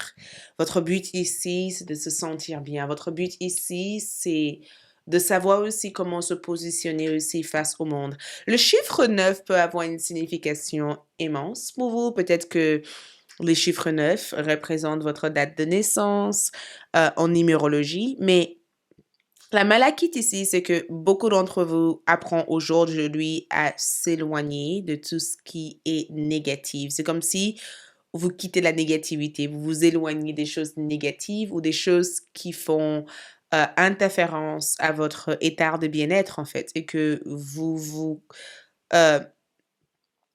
Votre but ici, c'est de se sentir bien. Votre but ici, c'est de savoir aussi comment se positionner aussi face au monde. Le chiffre 9 peut avoir une signification immense pour vous. Peut-être que les chiffres 9 représentent votre date de naissance en numérologie, mais la malachite ici, c'est que beaucoup d'entre vous apprennent aujourd'hui à s'éloigner de tout ce qui est négatif. C'est comme si vous quittez la négativité, vous vous éloignez des choses négatives ou des choses qui font interférence à votre état de bien-être, en fait, et que vous vous euh,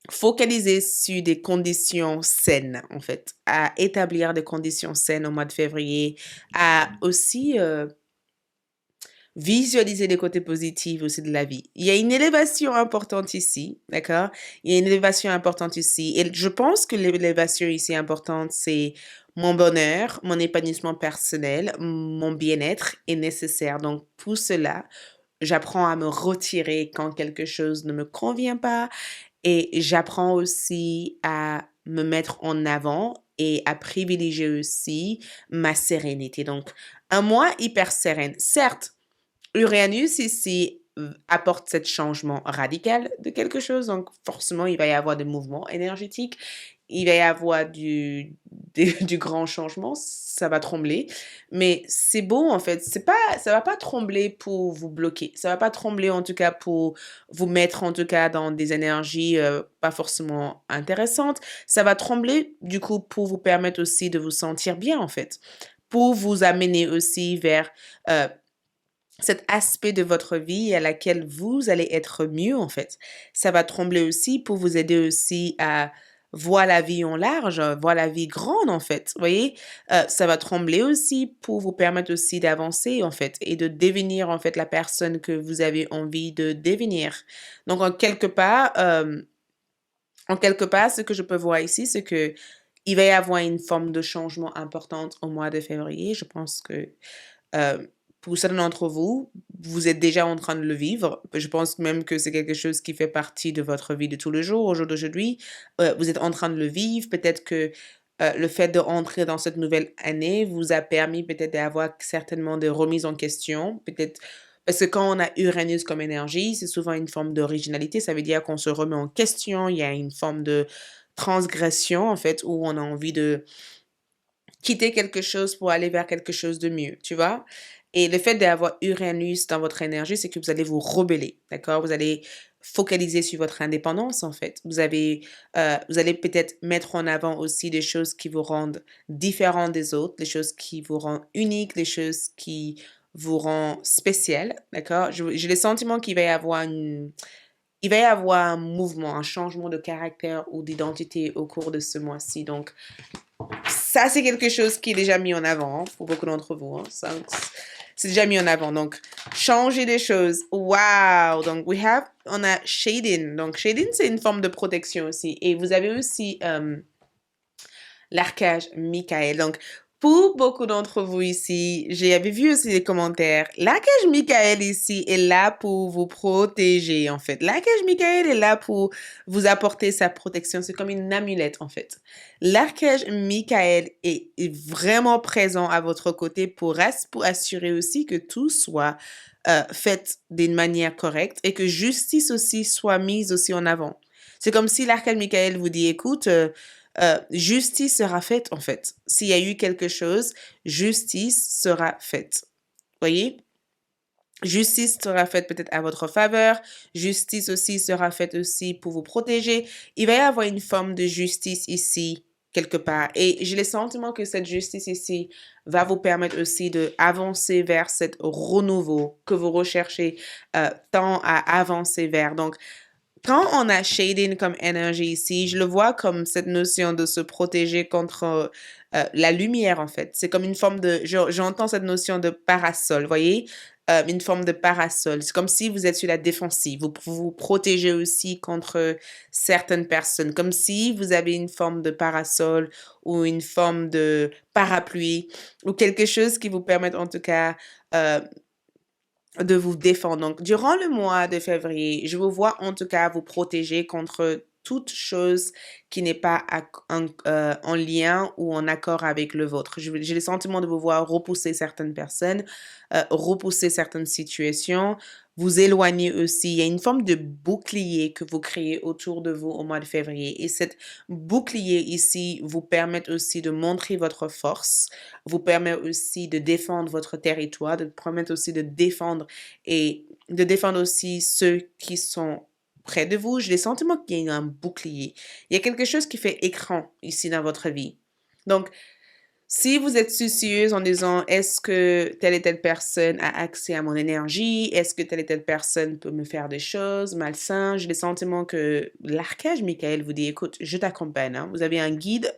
focalisez sur des conditions saines, en fait, à établir des conditions saines au mois de février, à aussi visualiser les côtés positifs aussi de la vie. Il y a une élévation importante ici, d'accord? Il y a une élévation importante ici. Et je pense que l'élévation ici importante, c'est mon bonheur, mon épanouissement personnel, mon bien-être est nécessaire. Donc, pour cela, j'apprends à me retirer quand quelque chose ne me convient pas et j'apprends aussi à me mettre en avant et à privilégier aussi ma sérénité. Donc, un mois hyper sereine. Certes, Uranus ici apporte ce changement radical de quelque chose, donc forcément il va y avoir des mouvements énergétiques, il va y avoir du grand changement, ça va trembler, mais c'est beau en fait, ça va pas trembler pour vous bloquer, ça va pas trembler en tout cas pour vous mettre en tout cas dans des énergies pas forcément intéressantes, ça va trembler du coup pour vous permettre aussi de vous sentir bien en fait, pour vous amener aussi vers euh, cet aspect de votre vie à laquelle vous allez être mieux en fait. Ça va trembler aussi pour vous aider aussi à voir la vie en large, voir la vie grande en fait. Vous voyez, ça va trembler aussi pour vous permettre aussi d'avancer en fait et de devenir en fait la personne que vous avez envie de devenir. Donc en quelque part, ce que je peux voir ici, c'est que il va y avoir une forme de changement importante au mois de février. Je pense que euh, pour certains d'entre vous, vous êtes déjà en train de le vivre. Je pense même que c'est quelque chose qui fait partie de votre vie de tous les jours. Au jour d'aujourd'hui, vous êtes en train de le vivre. Peut-être que le fait de rentrer dans cette nouvelle année vous a permis peut-être d'avoir certainement des remises en question, peut-être parce que quand on a Uranus comme énergie, c'est souvent une forme d'originalité, ça veut dire qu'on se remet en question, il y a une forme de transgression en fait, où on a envie de quitter quelque chose pour aller vers quelque chose de mieux, tu vois? Et le fait d'avoir Uranus dans votre énergie, c'est que vous allez vous rebeller, d'accord? Vous allez focaliser sur votre indépendance, en fait. Vous allez peut-être mettre en avant aussi des choses qui vous rendent différents des autres, les choses qui vous rendent uniques, les choses qui vous rendent spécial, d'accord? J'ai le sentiment qu'il va y avoir il va y avoir un mouvement, un changement de caractère ou d'identité au cours de ce mois-ci. Donc, ça, c'est quelque chose qui est déjà mis en avant, hein, pour beaucoup d'entre vous, hein. Ça, c'est déjà mis en avant. Donc, changer des choses. Wow! Donc, on a shading. Donc, shading, c'est une forme de protection aussi. Et vous avez aussi l'archange Michael. Donc, pour beaucoup d'entre vous ici, j'avais vu aussi les commentaires. L'archange Michael ici est là pour vous protéger, en fait. L'archange Michael est là pour vous apporter sa protection. C'est comme une amulette, en fait. L'archange Michael est vraiment présent à votre côté pour assurer aussi que tout soit fait d'une manière correcte et que justice aussi soit mise aussi en avant. C'est comme si l'archange Michael vous dit, écoute, justice sera faite en fait. S'il y a eu quelque chose, justice sera faite. Voyez? Justice sera faite peut-être à votre faveur. Justice aussi sera faite aussi pour vous protéger. Il va y avoir une forme de justice ici, quelque part. Et j'ai le sentiment que cette justice ici va vous permettre aussi de avancer vers cet renouveau que vous recherchez tant à avancer vers. Donc, quand on a shading comme énergie ici, je le vois comme cette notion de se protéger contre la lumière, en fait. C'est comme une forme de... J'entends cette notion de parasol, voyez? Une forme de parasol. C'est comme si vous êtes sur la défensive. Vous vous protégez aussi contre certaines personnes. Comme si vous avez une forme de parasol ou une forme de parapluie ou quelque chose qui vous permette en tout cas euh, de vous défendre. Donc, durant le mois de février, je vous vois en tout cas vous protéger contre toute chose qui n'est pas en lien ou en accord avec le vôtre. J'ai le sentiment de vous voir repousser certaines personnes, repousser certaines situations, vous éloigner aussi. Il y a une forme de bouclier que vous créez autour de vous au mois de février. Et cette bouclier ici vous permet aussi de montrer votre force, vous permet aussi de défendre votre territoire, de permettre aussi de défendre et de défendre aussi ceux qui sont près de vous. J'ai le sentiment qu'il y a un bouclier. Il y a quelque chose qui fait écran ici dans votre vie. Donc, si vous êtes soucieuse en disant est-ce que telle et telle personne a accès à mon énergie, est-ce que telle et telle personne peut me faire des choses malsaines, j'ai le sentiment que l'archange Michael vous dit écoute, je t'accompagne, hein. Vous avez un guide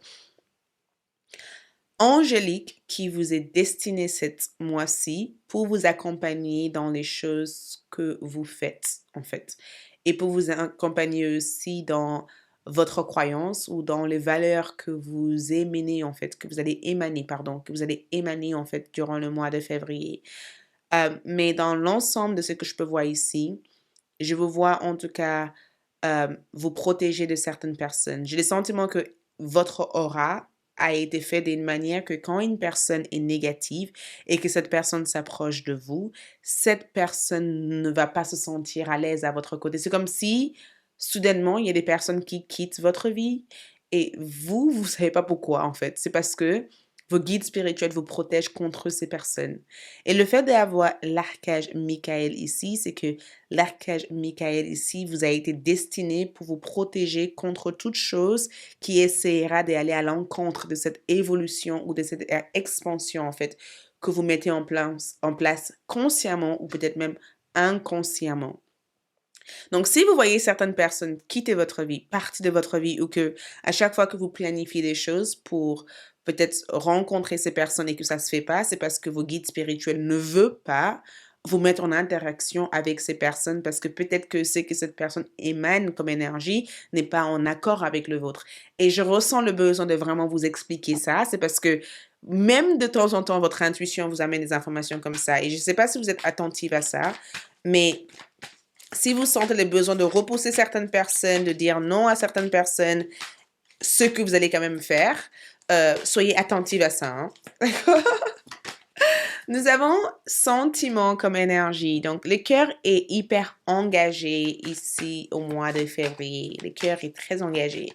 angélique qui vous est destiné cette mois-ci pour vous accompagner dans les choses que vous faites, en fait. Et pour vous accompagner aussi dans votre croyance ou dans les valeurs que vous émanez, en fait, que vous allez émaner, pardon, que vous allez émaner, en fait, durant le mois de février. Mais dans l'ensemble de ce que je peux voir ici, je vous vois en tout cas vous protéger de certaines personnes. J'ai le sentiment que votre aura a été fait d'une manière que quand une personne est négative et que cette personne s'approche de vous, cette personne ne va pas se sentir à l'aise à votre côté. C'est comme si soudainement il y a des personnes qui quittent votre vie et vous savez pas pourquoi en fait. C'est parce que vos guides spirituels vous protègent contre ces personnes. Et le fait d'avoir l'archange Michael ici, c'est que l'archange Michael ici vous a été destiné pour vous protéger contre toute chose qui essaiera d'aller à l'encontre de cette évolution ou de cette expansion en fait que vous mettez en place consciemment ou peut-être même inconsciemment. Donc, si vous voyez certaines personnes quitter votre vie, partir de votre vie, ou que à chaque fois que vous planifiez des choses pour peut-être rencontrer ces personnes et que ça se fait pas, c'est parce que vos guides spirituels ne veulent pas vous mettre en interaction avec ces personnes parce que peut-être que ce que cette personne émane comme énergie n'est pas en accord avec le vôtre. Et je ressens le besoin de vraiment vous expliquer ça. C'est parce que même de temps en temps, votre intuition vous amène des informations comme ça. Et je ne sais pas si vous êtes attentive à ça, mais si vous sentez le besoin de repousser certaines personnes, de dire non à certaines personnes, ce que vous allez quand même faire, soyez attentifs à ça, hein. D'accord? Nous avons sentiment comme énergie. Donc, le cœur est hyper engagé ici au mois de février. Le cœur est très engagé.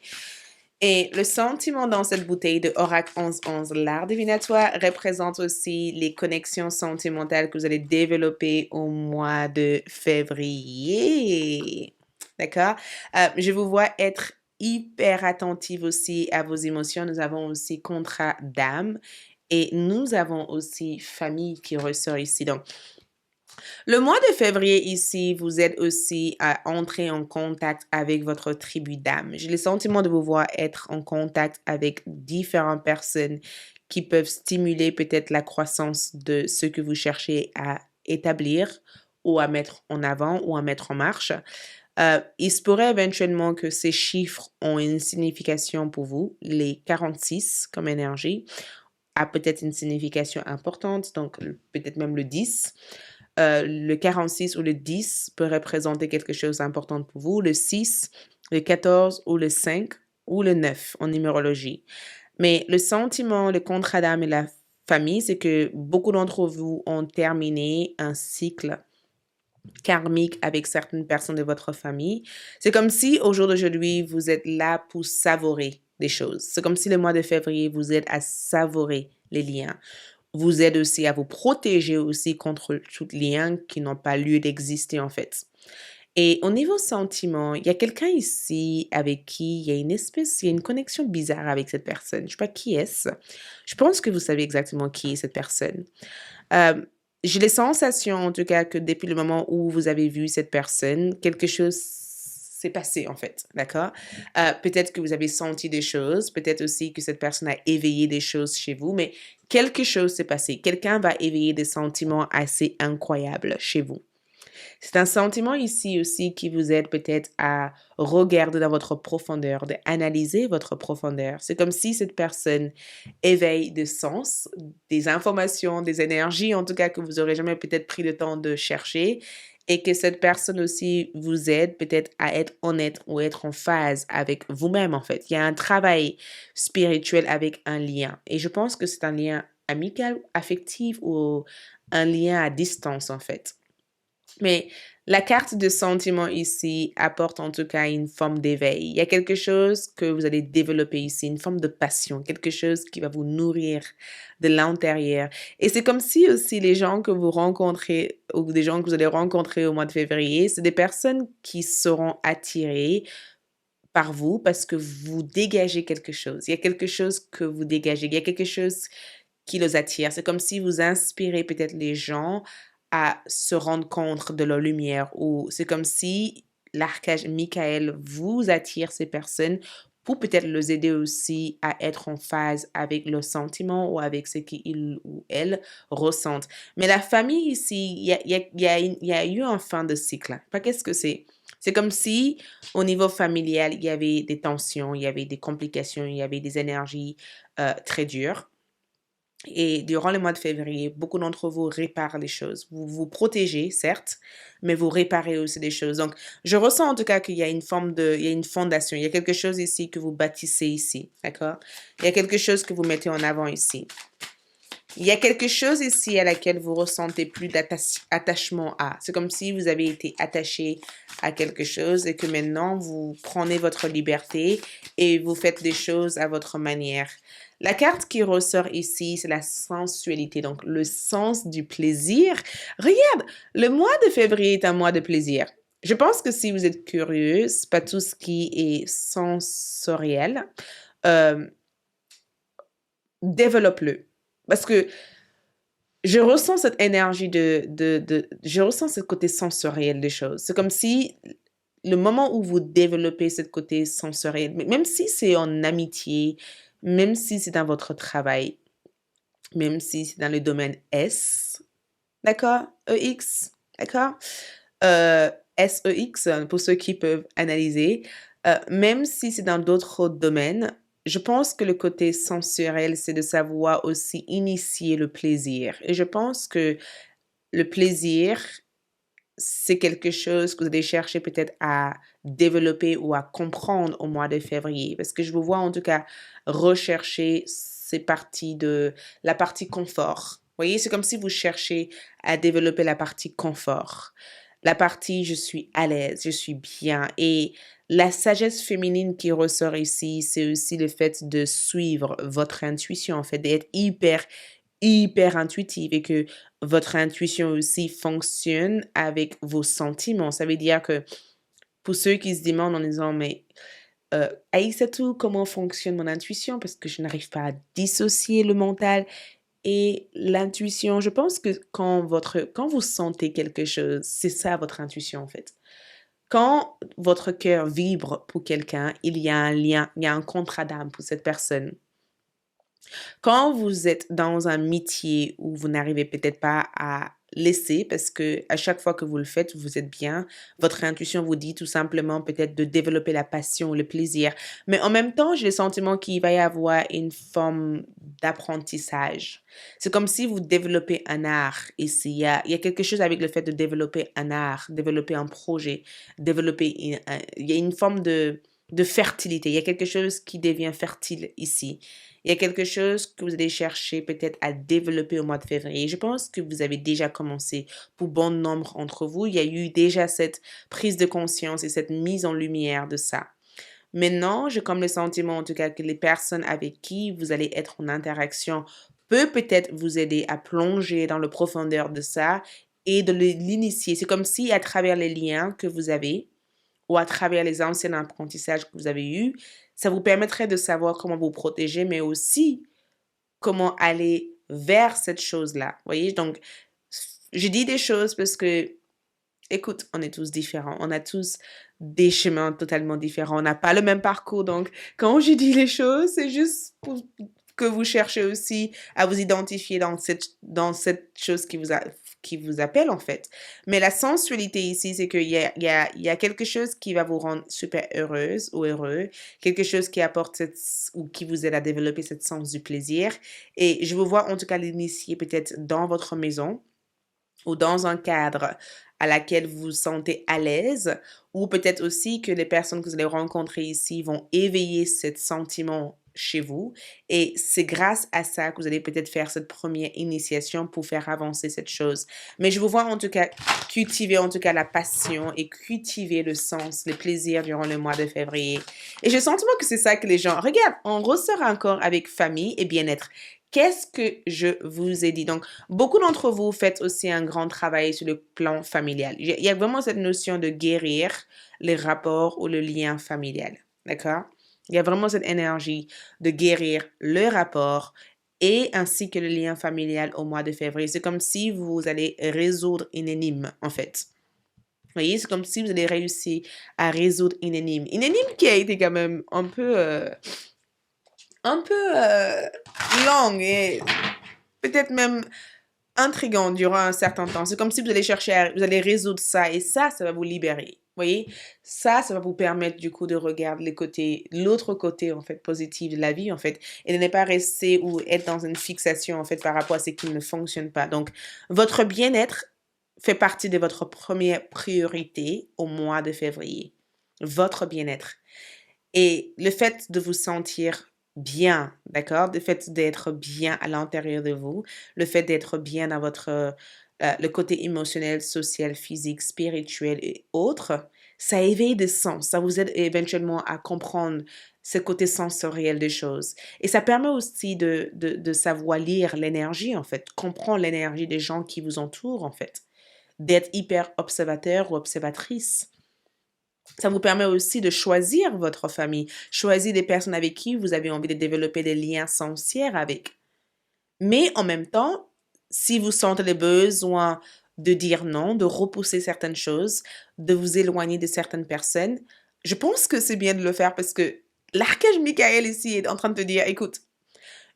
Et le sentiment dans cette bouteille de Oracle 1111, l'art divinatoire, représente aussi les connexions sentimentales que vous allez développer au mois de février. D'accord? Je vous vois être hyper attentive aussi à vos émotions. Nous avons aussi contrat d'âme et nous avons aussi famille qui ressort ici. Donc, le mois de février ici, vous êtes aussi à entrer en contact avec votre tribu d'âme. J'ai le sentiment de vous voir être en contact avec différentes personnes qui peuvent stimuler peut-être la croissance de ce que vous cherchez à établir ou à mettre en avant ou à mettre en marche. Il se pourrait éventuellement que ces chiffres ont une signification pour vous. Les 46 comme énergie a peut-être une signification importante, donc peut-être même le 10. Le 46 ou le 10 peut représenter quelque chose d'important pour vous, le 6, le 14 ou le 5 ou le 9 en numérologie. Mais le sentiment, le contrat d'âme et la famille, c'est que beaucoup d'entre vous ont terminé un cycle karmique avec certaines personnes de votre famille. C'est comme si au jour d'aujourd'hui, vous êtes là pour savourer des choses. C'est comme si le mois de février, vous êtes à savourer les liens. Vous aide aussi à vous protéger aussi contre tout lien qui n'ont pas lieu d'exister en fait. Et au niveau sentiment, il y a quelqu'un ici avec qui il y a il y a une connexion bizarre avec cette personne. Je ne sais pas qui est-ce. Je pense que vous savez exactement qui est cette personne. Euh, j'ai les sensations, en tout cas, que depuis le moment où vous avez vu cette personne, quelque chose s'est passé, en fait, d'accord? Peut-être que vous avez senti des choses, peut-être aussi que cette personne a éveillé des choses chez vous, mais quelque chose s'est passé. Quelqu'un va éveiller des sentiments assez incroyables chez vous. C'est un sentiment ici aussi qui vous aide peut-être à regarder dans votre profondeur, d'analyser votre profondeur. C'est comme si cette personne éveille des sens, des informations, des énergies, en tout cas que vous aurez jamais peut-être pris le temps de chercher et que cette personne aussi vous aide peut-être à être honnête ou être en phase avec vous-même en fait. Il y a un travail spirituel avec un lien et je pense que c'est un lien amical, affectif ou un lien à distance en fait. Mais la carte de sentiment ici apporte en tout cas une forme d'éveil. Il y a quelque chose que vous allez développer ici, une forme de passion, quelque chose qui va vous nourrir de l'intérieur. Et c'est comme si aussi les gens que vous rencontrez ou des gens que vous allez rencontrer au mois de février, c'est des personnes qui seront attirées par vous parce que vous dégagez quelque chose. Il y a quelque chose que vous dégagez. Il y a quelque chose qui les attire. C'est comme si vous inspirez peut-être les gens à se rendre compte de leur lumière ou c'est comme si l'archange Michael vous attire ces personnes pour peut-être les aider aussi à être en phase avec leurs sentiments ou avec ce qu'ils ou elles ressentent. Mais la famille ici, il y a eu un fin de cycle. Pas qu'est-ce que c'est? C'est comme si au niveau familial, il y avait des tensions, il y avait des complications, il y avait des énergies très dures. Et durant le mois de février, beaucoup d'entre vous réparent les choses. Vous vous protégez, certes, mais vous réparez aussi des choses. Donc, je ressens en tout cas qu'il y a une forme il y a une fondation. Il y a quelque chose ici que vous bâtissez ici, d'accord? Il y a quelque chose que vous mettez en avant ici. Il y a quelque chose ici à laquelle vous ressentez plus d'attachement à. C'est comme si vous avez été attaché à quelque chose et que maintenant vous prenez votre liberté et vous faites des choses à votre manière. La carte qui ressort ici, c'est la sensualité, donc le sens du plaisir. Regarde, le mois de février est un mois de plaisir. Je pense que si vous êtes curieuse, pas tout ce qui est sensoriel, euh, développe-le. Parce que je ressens cette énergie je ressens ce côté sensoriel des choses. C'est comme si le moment où vous développez ce côté sensoriel, même si c'est en amitié, même si c'est dans votre travail, même si c'est dans le domaine S, d'accord? EX, d'accord? Euh, SEX, pour ceux qui peuvent analyser, même si c'est dans d'autres domaines, je pense que le côté sensoriel, c'est de savoir aussi initier le plaisir. Et je pense que le plaisir c'est quelque chose que vous allez chercher peut-être à développer ou à comprendre au mois de février. Parce que je vous vois en tout cas rechercher ces parties de la partie confort. Vous voyez, c'est comme si vous cherchez à développer la partie confort. La partie je suis à l'aise, je suis bien. Et la sagesse féminine qui ressort ici, c'est aussi le fait de suivre votre intuition, en fait, d'être hyper intuitive et que votre intuition aussi fonctionne avec vos sentiments. Ça veut dire que pour ceux qui se demandent en disant, mais Aïssatou, comment fonctionne mon intuition? Parce que je n'arrive pas à dissocier le mental et l'intuition. Je pense que quand vous sentez quelque chose, c'est ça votre intuition en fait. Quand votre cœur vibre pour quelqu'un, il y a un lien, il y a un contrat d'âme pour cette personne. Quand vous êtes dans un métier où vous n'arrivez peut-être pas à laisser parce que à chaque fois que vous le faites, vous êtes bien, votre intuition vous dit tout simplement peut-être de développer la passion, le plaisir. Mais en même temps, j'ai le sentiment qu'il va y avoir une forme d'apprentissage. C'est comme si vous développez un art ici. Il y a quelque chose avec le fait de développer un art, développer un projet, il y a une forme de fertilité. Il y a quelque chose qui devient fertile ici. Il y a quelque chose que vous allez chercher peut-être à développer au mois de février. Je pense que vous avez déjà commencé pour bon nombre d'entre vous. Il y a eu déjà cette prise de conscience et cette mise en lumière de ça. Maintenant, j'ai comme le sentiment en tout cas que les personnes avec qui vous allez être en interaction peut peut-être vous aider à plonger dans le profondeur de ça et de l'initier. C'est comme si à travers les liens que vous avez, ou à travers les anciens apprentissages que vous avez eus, ça vous permettrait de savoir comment vous protéger, mais aussi comment aller vers cette chose-là. Vous voyez? Donc, je dis des choses parce que, écoute, on est tous différents. On a tous des chemins totalement différents. On n'a pas le même parcours. Donc, quand je dis les choses, c'est juste pour que vous cherchez aussi à vous identifier dans cette chose qui vous appelle, en fait. Mais la sensualité ici, c'est qu'il y a quelque chose qui va vous rendre super heureuse ou heureux, quelque chose qui apporte ou qui vous aide à développer cette sens du plaisir. Et je vous vois en tout cas l'initier peut-être dans votre maison ou dans un cadre à laquelle vous vous sentez à l'aise, ou peut-être aussi que les personnes que vous allez rencontrer ici vont éveiller ce sentiment chez vous. Et c'est grâce à ça que vous allez peut-être faire cette première initiation pour faire avancer cette chose. Mais je vous vois en tout cas cultiver en tout cas la passion et cultiver le sens, le plaisir durant le mois de février. Et j'ai le sentiment que c'est ça que les gens... Regarde, on ressort encore avec famille et bien-être. Qu'est-ce que je vous ai dit? Donc, beaucoup d'entre vous faites aussi un grand travail sur le plan familial. Il y a vraiment cette notion de guérir les rapports ou le lien familial. D'accord? Il y a vraiment cette énergie de guérir le rapport et ainsi que le lien familial au mois de février. C'est comme si vous allez résoudre une énigme, en fait. Vous voyez, c'est comme si vous allez réussir à résoudre une énigme. Une énigme qui a été quand même un peu longue et peut-être même intriguant durant un certain temps. C'est comme si vous allez vous allez résoudre ça et ça va vous libérer. Vous voyez? Ça va vous permettre du coup de regarder l'autre côté en fait positif de la vie en fait et de ne pas rester ou être dans une fixation en fait par rapport à ce qui ne fonctionne pas. Donc, votre bien-être fait partie de votre première priorité au mois de février. Votre bien-être. Et le fait de vous sentir bien, d'accord? Le fait d'être bien à l'intérieur de vous, le fait d'être bien dans le côté émotionnel, social, physique, spirituel et autres, ça éveille des sens. Ça vous aide éventuellement à comprendre ce côté sensoriel des choses. Et ça permet aussi de savoir lire l'énergie, en fait, comprendre l'énergie des gens qui vous entourent, en fait, d'être hyper observateur ou observatrice. Ça vous permet aussi de choisir votre famille, choisir des personnes avec qui vous avez envie de développer des liens sincères avec. Mais en même temps, si vous sentez le besoin de dire non, de repousser certaines choses, de vous éloigner de certaines personnes, je pense que c'est bien de le faire parce que l'archange Michael ici est en train de te dire, écoute,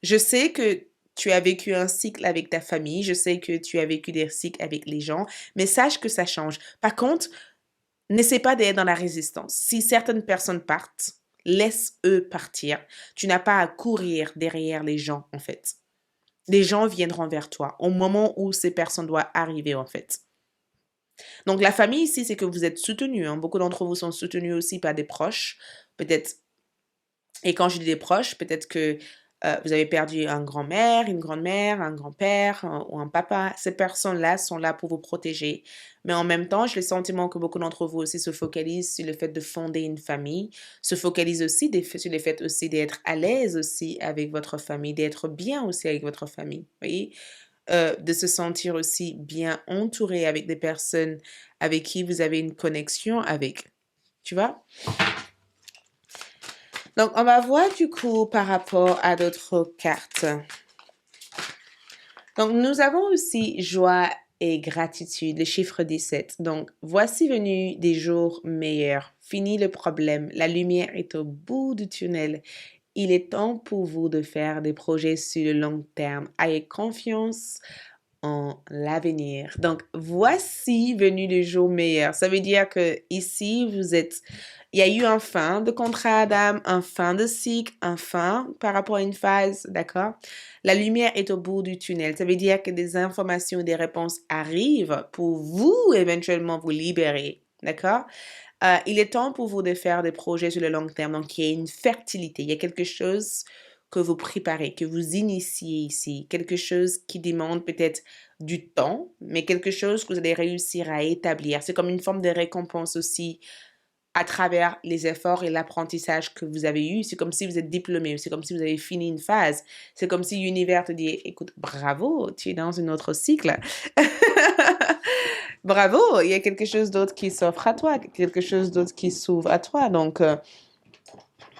je sais que tu as vécu un cycle avec ta famille, je sais que tu as vécu des cycles avec les gens, mais sache que ça change. Par contre, n'essaie pas d'être dans la résistance. Si certaines personnes partent, laisse eux partir. Tu n'as pas à courir derrière les gens, en fait. Les gens viendront vers toi au moment où ces personnes doivent arriver, en fait. Donc la famille ici, c'est que vous êtes soutenu, hein. Beaucoup d'entre vous sont soutenus aussi par des proches, peut-être. Et quand je dis des proches, peut-être que vous avez perdu un grand-mère, une grand-mère, un grand-père ou un papa. Ces personnes-là sont là pour vous protéger. Mais en même temps, j'ai le sentiment que beaucoup d'entre vous aussi se focalisent sur le fait de fonder une famille, se focalisent aussi sur le fait aussi d'être à l'aise aussi avec votre famille, d'être bien aussi avec votre famille. Vous voyez? De se sentir aussi bien entouré avec des personnes avec qui vous avez une connexion avec. Tu vois? Donc, on va voir du coup par rapport à d'autres cartes. Donc, nous avons aussi joie et gratitude, le chiffre 17. Donc, voici venu des jours meilleurs. Fini le problème. La lumière est au bout du tunnel. Il est temps pour vous de faire des projets sur le long terme. Ayez confiance en l'avenir. Donc, voici venu le jour meilleur. Ça veut dire que ici, il y a eu un fin de contrat d'âme, un fin de cycle, un fin par rapport à une phase, d'accord? La lumière est au bout du tunnel. Ça veut dire que des informations, des réponses arrivent pour vous éventuellement vous libérer, d'accord? Il est temps pour vous de faire des projets sur le long terme. Donc, il y a une fertilité. Il y a quelque chose que vous préparez, que vous initiez ici. Quelque chose qui demande peut-être du temps, mais quelque chose que vous allez réussir à établir. C'est comme une forme de récompense aussi à travers les efforts et l'apprentissage que vous avez eu. C'est comme si vous êtes diplômé, c'est comme si vous avez fini une phase. C'est comme si l'univers te dit, écoute, bravo, tu es dans un autre cycle. Bravo, il y a quelque chose d'autre qui s'offre à toi, quelque chose d'autre qui s'ouvre à toi. Donc,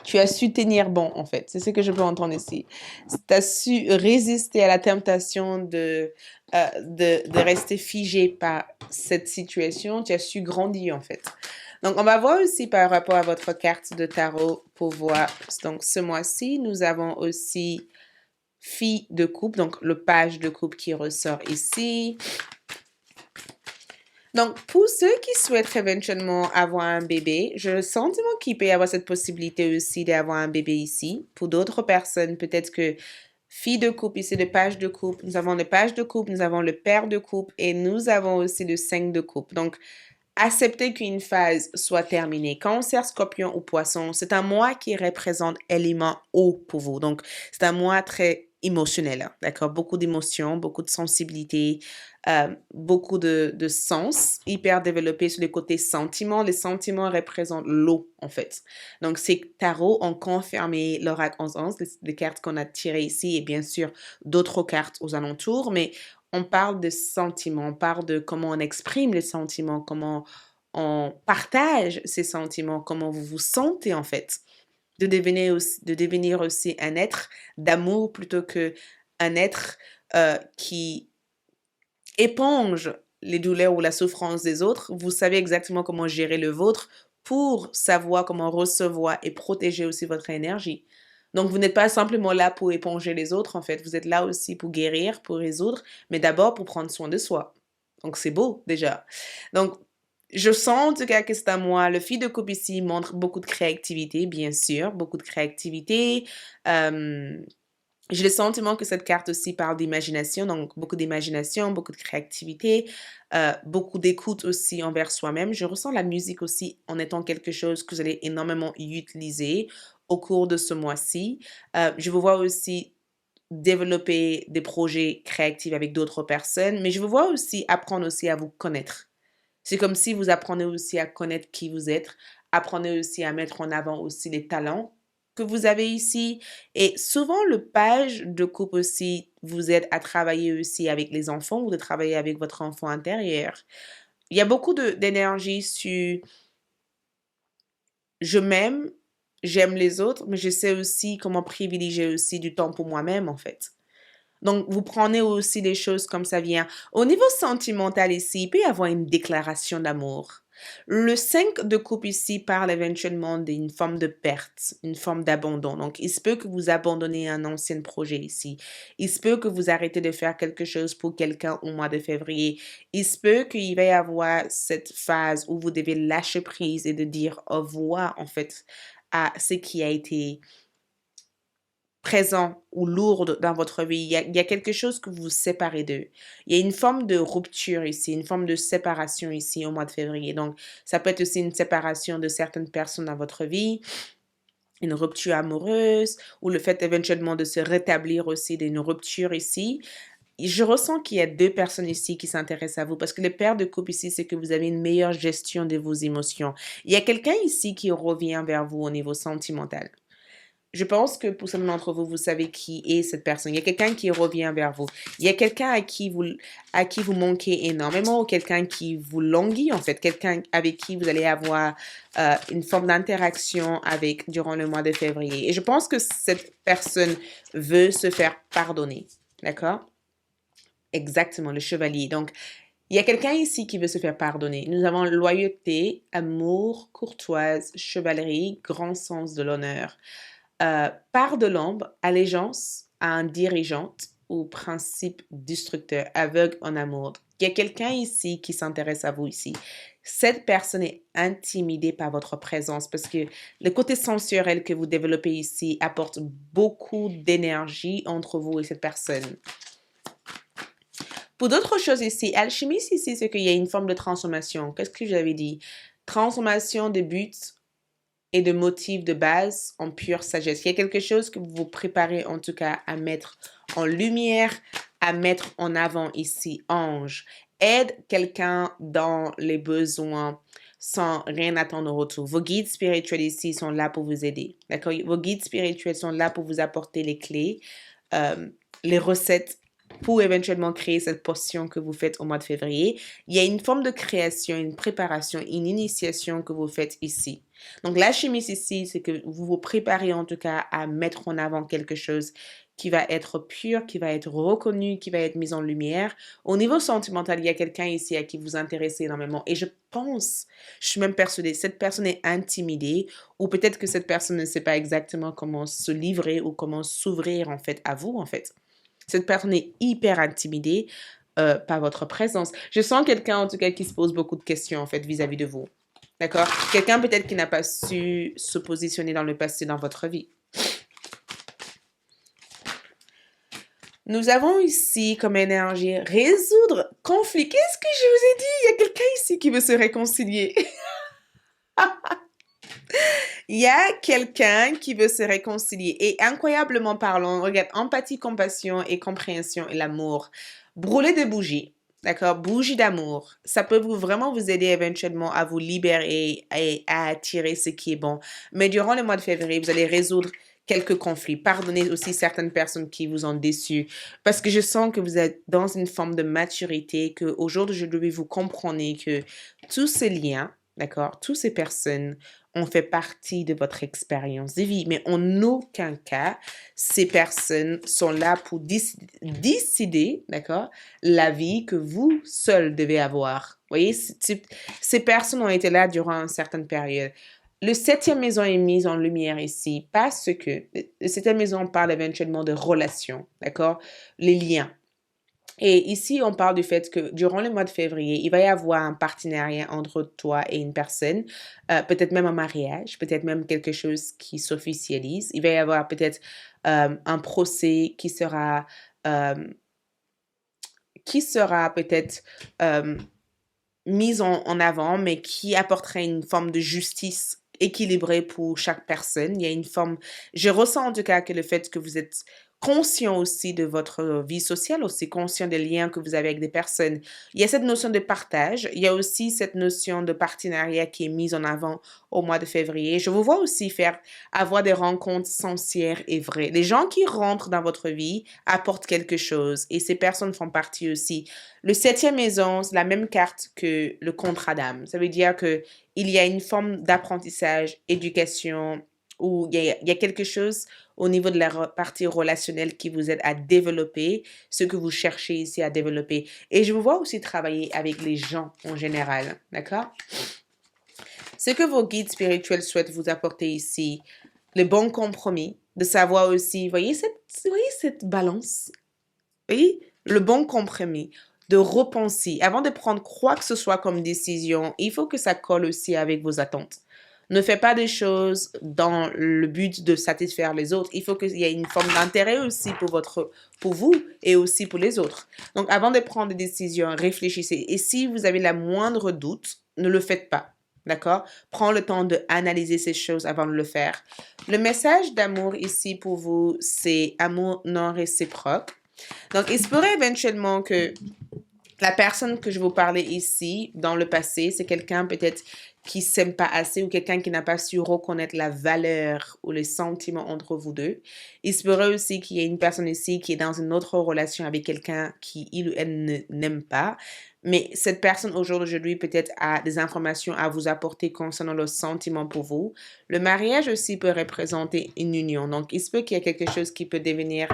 tu as su tenir bon, en fait. C'est ce que je peux entendre ici. Tu as su résister à la tentation de rester figé par cette situation. Tu as su grandir, en fait. Donc, on va voir aussi par rapport à votre carte de tarot pour voir. Donc, ce mois-ci, nous avons aussi fille de coupe, donc le page de coupe qui ressort ici. Donc, pour ceux qui souhaitent éventuellement avoir un bébé, j'ai le sentiment qu'il peut y avoir cette possibilité aussi d'avoir un bébé ici. Pour d'autres personnes, peut-être que fille de couple, ici le page de couple, nous avons le page de couple, nous avons le père de couple et nous avons aussi le 5 de couple. Donc, accepter qu'une phase soit terminée. Cancer, Scorpion ou Poisson, c'est un mois qui représente élément eau pour vous. Donc, c'est un mois très émotionnel, hein, d'accord? Beaucoup d'émotions, beaucoup de sensibilité, beaucoup de sens hyper développé sur le côté sentiments. Les sentiments représentent l'eau, en fait. Donc, ces tarots ont confirmé l'oracle 11-11, les cartes qu'on a tirées ici et bien sûr d'autres cartes aux alentours, mais on parle de sentiments, on parle de comment on exprime les sentiments, comment on partage ces sentiments, comment vous vous sentez en fait. De devenir aussi un être d'amour plutôt que un être qui éponge les douleurs ou la souffrance des autres. Vous savez exactement comment gérer le vôtre pour savoir comment recevoir et protéger aussi votre énergie. Donc, vous n'êtes pas simplement là pour éponger les autres, en fait. Vous êtes là aussi pour guérir, pour résoudre, mais d'abord pour prendre soin de soi. Donc, c'est beau, déjà. Donc, je sens en tout cas que c'est à moi. Le fil de coupe ici montre beaucoup de créativité, bien sûr, beaucoup de créativité. J'ai le sentiment que cette carte aussi parle d'imagination, donc beaucoup d'imagination, beaucoup de créativité, beaucoup d'écoute aussi envers soi-même. Je ressens la musique aussi en étant quelque chose que vous allez énormément utiliser au cours de ce mois-ci. Je vous vois aussi développer des projets créatifs avec d'autres personnes, mais je vous vois aussi apprendre aussi à vous connaître. C'est comme si vous apprenez aussi à connaître qui vous êtes, apprenez aussi à mettre en avant aussi les talents que vous avez ici. Et souvent, le page de coupe aussi vous aide à travailler aussi avec les enfants ou de travailler avec votre enfant intérieur. Il y a beaucoup d'énergie sur je m'aime, j'aime les autres, mais je sais aussi comment privilégier aussi du temps pour moi-même, en fait. Donc, vous prenez aussi les choses comme ça vient. Au niveau sentimental ici, il peut y avoir une déclaration d'amour. Le 5 de coupe ici parle éventuellement d'une forme de perte, une forme d'abandon. Donc, il se peut que vous abandonnez un ancien projet ici. Il se peut que vous arrêtez de faire quelque chose pour quelqu'un au mois de février. Il se peut qu'il va y avoir cette phase où vous devez lâcher prise et de dire au revoir, en fait, à ce qui a été présents ou lourdes dans votre vie. Il y a quelque chose que vous vous séparez d'eux. Il y a une forme de rupture ici, une forme de séparation ici au mois de février. Donc, ça peut être aussi une séparation de certaines personnes dans votre vie, une rupture amoureuse ou le fait éventuellement de se rétablir aussi d'une rupture ici. Je ressens qu'il y a deux personnes ici qui s'intéressent à vous parce que le paire de coupe ici, c'est que vous avez une meilleure gestion de vos émotions. Il y a quelqu'un ici qui revient vers vous au niveau sentimental. Je pense que pour certains d'entre vous, vous savez qui est cette personne. Il y a quelqu'un qui revient vers vous. Il y a quelqu'un à qui vous manquez énormément ou quelqu'un qui vous languit, en fait. Quelqu'un avec qui vous allez avoir une forme d'interaction avec durant le mois de février. Et je pense que cette personne veut se faire pardonner. D'accord? Exactement, le chevalier. Donc, il y a quelqu'un ici qui veut se faire pardonner. Nous avons loyauté, amour, courtoise, chevalerie, grand sens de l'honneur. Part de l'ombre, allégeance à un dirigeant ou principe destructeur, aveugle en amour. Il y a quelqu'un ici qui s'intéresse à vous ici. Cette personne est intimidée par votre présence parce que le côté sensuel que vous développez ici apporte beaucoup d'énergie entre vous et cette personne. Pour d'autres choses ici, alchimiste ici, c'est qu'il y a une forme de transformation. Qu'est-ce que j'avais dit? Transformation de buts et de motifs de base en pure sagesse. Il y a quelque chose que vous vous préparez en tout cas à mettre en lumière, à mettre en avant ici. Ange, aide quelqu'un dans les besoins sans rien attendre en retour. Vos guides spirituels ici sont là pour vous aider. D'accord? Vos guides spirituels sont là pour vous apporter les clés, les recettes pour éventuellement créer cette potion que vous faites au mois de février. Il y a une forme de création, une préparation, une initiation que vous faites ici. Donc, l'alchimiste ici, c'est que vous vous préparez en tout cas à mettre en avant quelque chose qui va être pur, qui va être reconnu, qui va être mis en lumière. Au niveau sentimental, il y a quelqu'un ici à qui vous intéressez énormément. Et je suis même persuadée, cette personne est intimidée ou peut-être que cette personne ne sait pas exactement comment se livrer ou comment s'ouvrir en fait à vous en fait. Cette personne est hyper intimidée par votre présence. Je sens quelqu'un en tout cas qui se pose beaucoup de questions en fait vis-à-vis de vous. D'accord? Quelqu'un peut-être qui n'a pas su se positionner dans le passé dans votre vie. Nous avons ici comme énergie résoudre conflit. Qu'est-ce que je vous ai dit? Il y a quelqu'un ici qui veut se réconcilier. Il y a quelqu'un qui veut se réconcilier. Et incroyablement parlant, regarde, empathie, compassion et compréhension et l'amour. Brûler des bougies. D'accord? Bougie d'amour. Ça peut vraiment vous aider éventuellement à vous libérer et à attirer ce qui est bon. Mais durant le mois de février, vous allez résoudre quelques conflits. Pardonnez aussi certaines personnes qui vous ont déçu. Parce que je sens que vous êtes dans une forme de maturité, qu'au jour d'aujourd'hui, vous comprenez que tous ces liens, d'accord, toutes ces personnes ont fait partie de votre expérience de vie. Mais en aucun cas, ces personnes sont là pour décider, d'accord, la vie que vous seul devez avoir. Vous voyez, ces personnes ont été là durant une certaine période. Le septième maison est mise en lumière ici parce que le septième maison parle éventuellement de relations, d'accord? Les liens. Et ici, on parle du fait que durant le mois de février, il va y avoir un partenariat entre toi et une personne, peut-être même un mariage, peut-être même quelque chose qui s'officialise. Il va y avoir peut-être un procès euh, qui sera peut-être mise en avant, mais qui apporterait une forme de justice équilibrée pour chaque personne. Il y a une forme, je ressens en tout cas que le fait que vous êtes conscient aussi de votre vie sociale, aussi conscient des liens que vous avez avec des personnes. Il y a cette notion de partage. Il y a aussi cette notion de partenariat qui est mise en avant au mois de février. Je vous vois aussi avoir des rencontres sincères et vraies. Les gens qui rentrent dans votre vie apportent quelque chose et ces personnes font partie aussi. Le septième maison, c'est la même carte que le contrat d'âme. Ça veut dire que il y a une forme d'apprentissage, éducation, où il y a quelque chose au niveau de la partie relationnelle qui vous aide à développer ce que vous cherchez ici à développer. Et je vous vois aussi travailler avec les gens en général, d'accord? Ce que vos guides spirituels souhaitent vous apporter ici, le bon compromis, de savoir aussi, voyez cette balance? Oui, le bon compromis, de repenser. Avant de prendre quoi que ce soit comme décision, il faut que ça colle aussi avec vos attentes. Ne fais pas des choses dans le but de satisfaire les autres. Il faut qu'il y ait une forme d'intérêt aussi pour vous et aussi pour les autres. Donc, avant de prendre des décisions, réfléchissez. Et si vous avez la moindre doute, ne le faites pas. D'accord? Prends le temps d'analyser ces choses avant de le faire. Le message d'amour ici pour vous, c'est amour non réciproque. Donc, il se pourrait éventuellement que la personne que je vous parlais ici, dans le passé, c'est quelqu'un peut-être qui s'aime pas assez ou quelqu'un qui n'a pas su reconnaître la valeur ou les sentiments entre vous deux. Il se pourrait aussi qu'il y ait une personne ici qui est dans une autre relation avec quelqu'un qui, il ou elle, n'aime pas. Mais cette personne aujourd'hui peut-être a des informations à vous apporter concernant leurs sentiments pour vous. Le mariage aussi peut représenter une union. Donc, il se peut qu'il y ait quelque chose qui peut devenir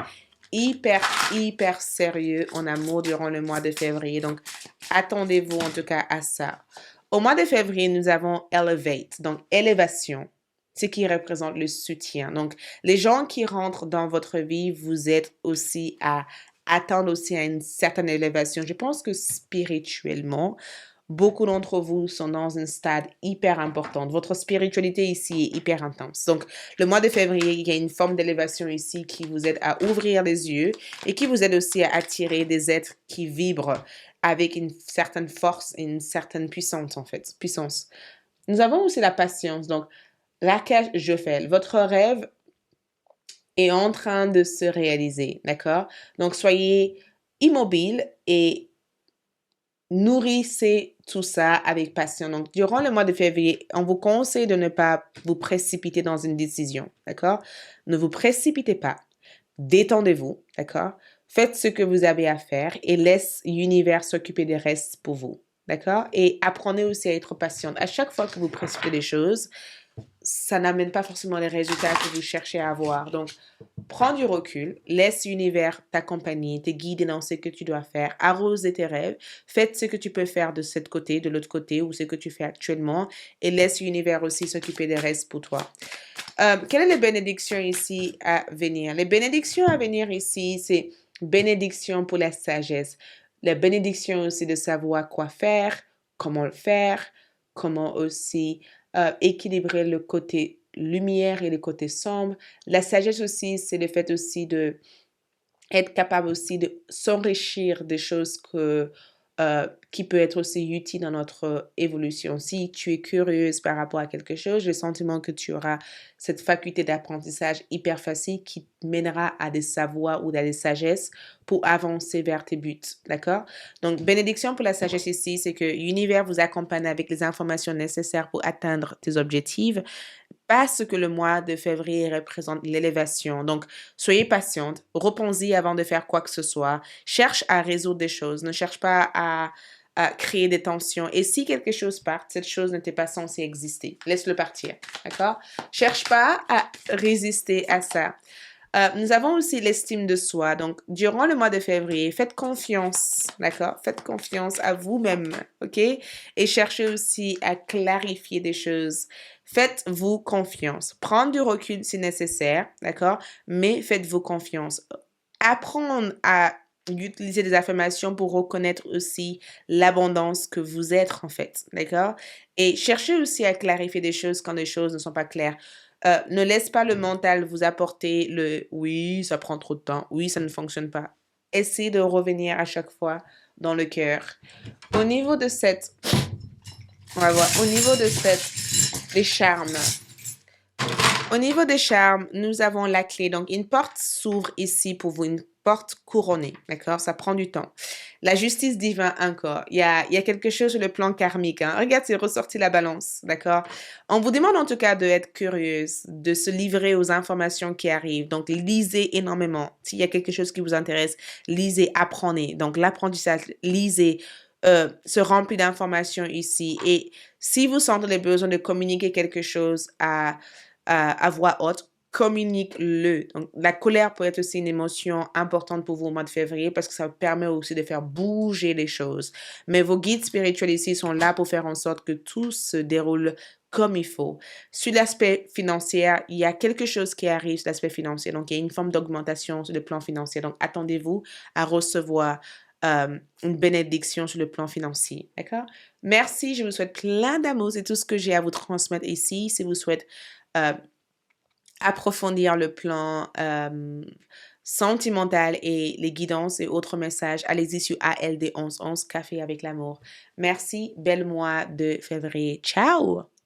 hyper sérieux en amour durant le mois de février. Donc, attendez-vous en tout cas à ça. Au mois de février, nous avons Elevate, donc élévation, ce qui représente le soutien. Donc, les gens qui rentrent dans votre vie, vous êtes aussi à attendre aussi à une certaine élévation. Je pense que spirituellement, beaucoup d'entre vous sont dans un stade hyper important. Votre spiritualité ici est hyper intense. Donc, le mois de février, il y a une forme d'élévation ici qui vous aide à ouvrir les yeux et qui vous aide aussi à attirer des êtres qui vibrent avec une certaine force et une certaine puissance, en fait. Puissance. Nous avons aussi la patience. Donc, Rakesh Joffel, votre rêve est en train de se réaliser, d'accord? Donc, soyez immobile et nourrissez tout ça avec passion. Donc, durant le mois de février, on vous conseille de ne pas vous précipiter dans une décision, d'accord? Ne vous précipitez pas. Détendez-vous, d'accord? Faites ce que vous avez à faire et laisse l'univers s'occuper des restes pour vous, d'accord? Et apprenez aussi à être patiente. À chaque fois que vous précipitez des choses, ça n'amène pas forcément les résultats que vous cherchez à avoir. Donc, prends du recul, laisse l'univers t'accompagner, te guider dans ce que tu dois faire, arrose tes rêves, fais ce que tu peux faire de ce côté, de l'autre côté, ou ce que tu fais actuellement, et laisse l'univers aussi s'occuper des restes pour toi. Quelles sont les bénédictions ici à venir? Les bénédictions à venir ici, c'est bénédiction pour la sagesse, la bénédiction aussi de savoir quoi faire, comment le faire, comment aussi équilibrer le côté lumière et le côté sombre. La sagesse aussi, c'est le fait aussi de être capable aussi de s'enrichir des choses qui peut être aussi utile dans notre évolution. Si tu es curieuse par rapport à quelque chose, j'ai le sentiment que tu auras cette faculté d'apprentissage hyper facile qui te mènera à des savoirs ou à des sagesses pour avancer vers tes buts. D'accord? Donc, bénédiction pour la sagesse ici, c'est que l'univers vous accompagne avec les informations nécessaires pour atteindre tes objectifs parce que le mois de février représente l'élévation. Donc, soyez patiente, repensez avant de faire quoi que ce soit. Cherche à résoudre des choses. Ne cherche pas à créer des tensions. Et si quelque chose part, cette chose n'était pas censée exister. Laisse-le partir. D'accord? Cherche pas à résister à ça. Nous avons aussi l'estime de soi. Donc, durant le mois de février, faites confiance, d'accord? Faites confiance à vous-même, ok? Et cherchez aussi à clarifier des choses. Faites-vous confiance. Prendre du recul si nécessaire, d'accord? Mais faites-vous confiance. Apprendre à utiliser des affirmations pour reconnaître aussi l'abondance que vous êtes, en fait, d'accord? Et cherchez aussi à clarifier des choses quand les choses ne sont pas claires. Ne laisse pas le mental vous apporter le oui, ça prend trop de temps, oui, ça ne fonctionne pas. Essayez de revenir à chaque fois dans le cœur. Au niveau de cette, on va voir, au niveau de cette, les charmes. Au niveau des charmes, nous avons la clé. Donc, une porte s'ouvre ici pour vous, une porte couronnée, d'accord? Ça prend du temps. La justice divine encore. Il y a quelque chose sur le plan karmique, hein. Regarde, c'est ressorti la balance, d'accord? On vous demande en tout cas d'être curieuse, de se livrer aux informations qui arrivent. Donc, lisez énormément. S'il y a quelque chose qui vous intéresse, lisez, apprenez. Donc, l'apprentissage, lisez, se remplit d'informations ici. Et si vous sentez le besoin de communiquer quelque chose à voix haute, communique-le. Donc, la colère peut être aussi une émotion importante pour vous au mois de février parce que ça permet aussi de faire bouger les choses. Mais vos guides spirituels ici sont là pour faire en sorte que tout se déroule comme il faut. Sur l'aspect financier, il y a quelque chose qui arrive sur l'aspect financier. Donc, il y a une forme d'augmentation sur le plan financier. Donc, attendez-vous à recevoir une bénédiction sur le plan financier, d'accord? Merci, je vous souhaite plein d'amour, c'est tout ce que j'ai à vous transmettre ici. Si vous souhaitez approfondir le plan sentimental et les guidances et autres messages, allez-y sur ALD 1111, Café avec l'amour. Merci, bel mois de février. Ciao!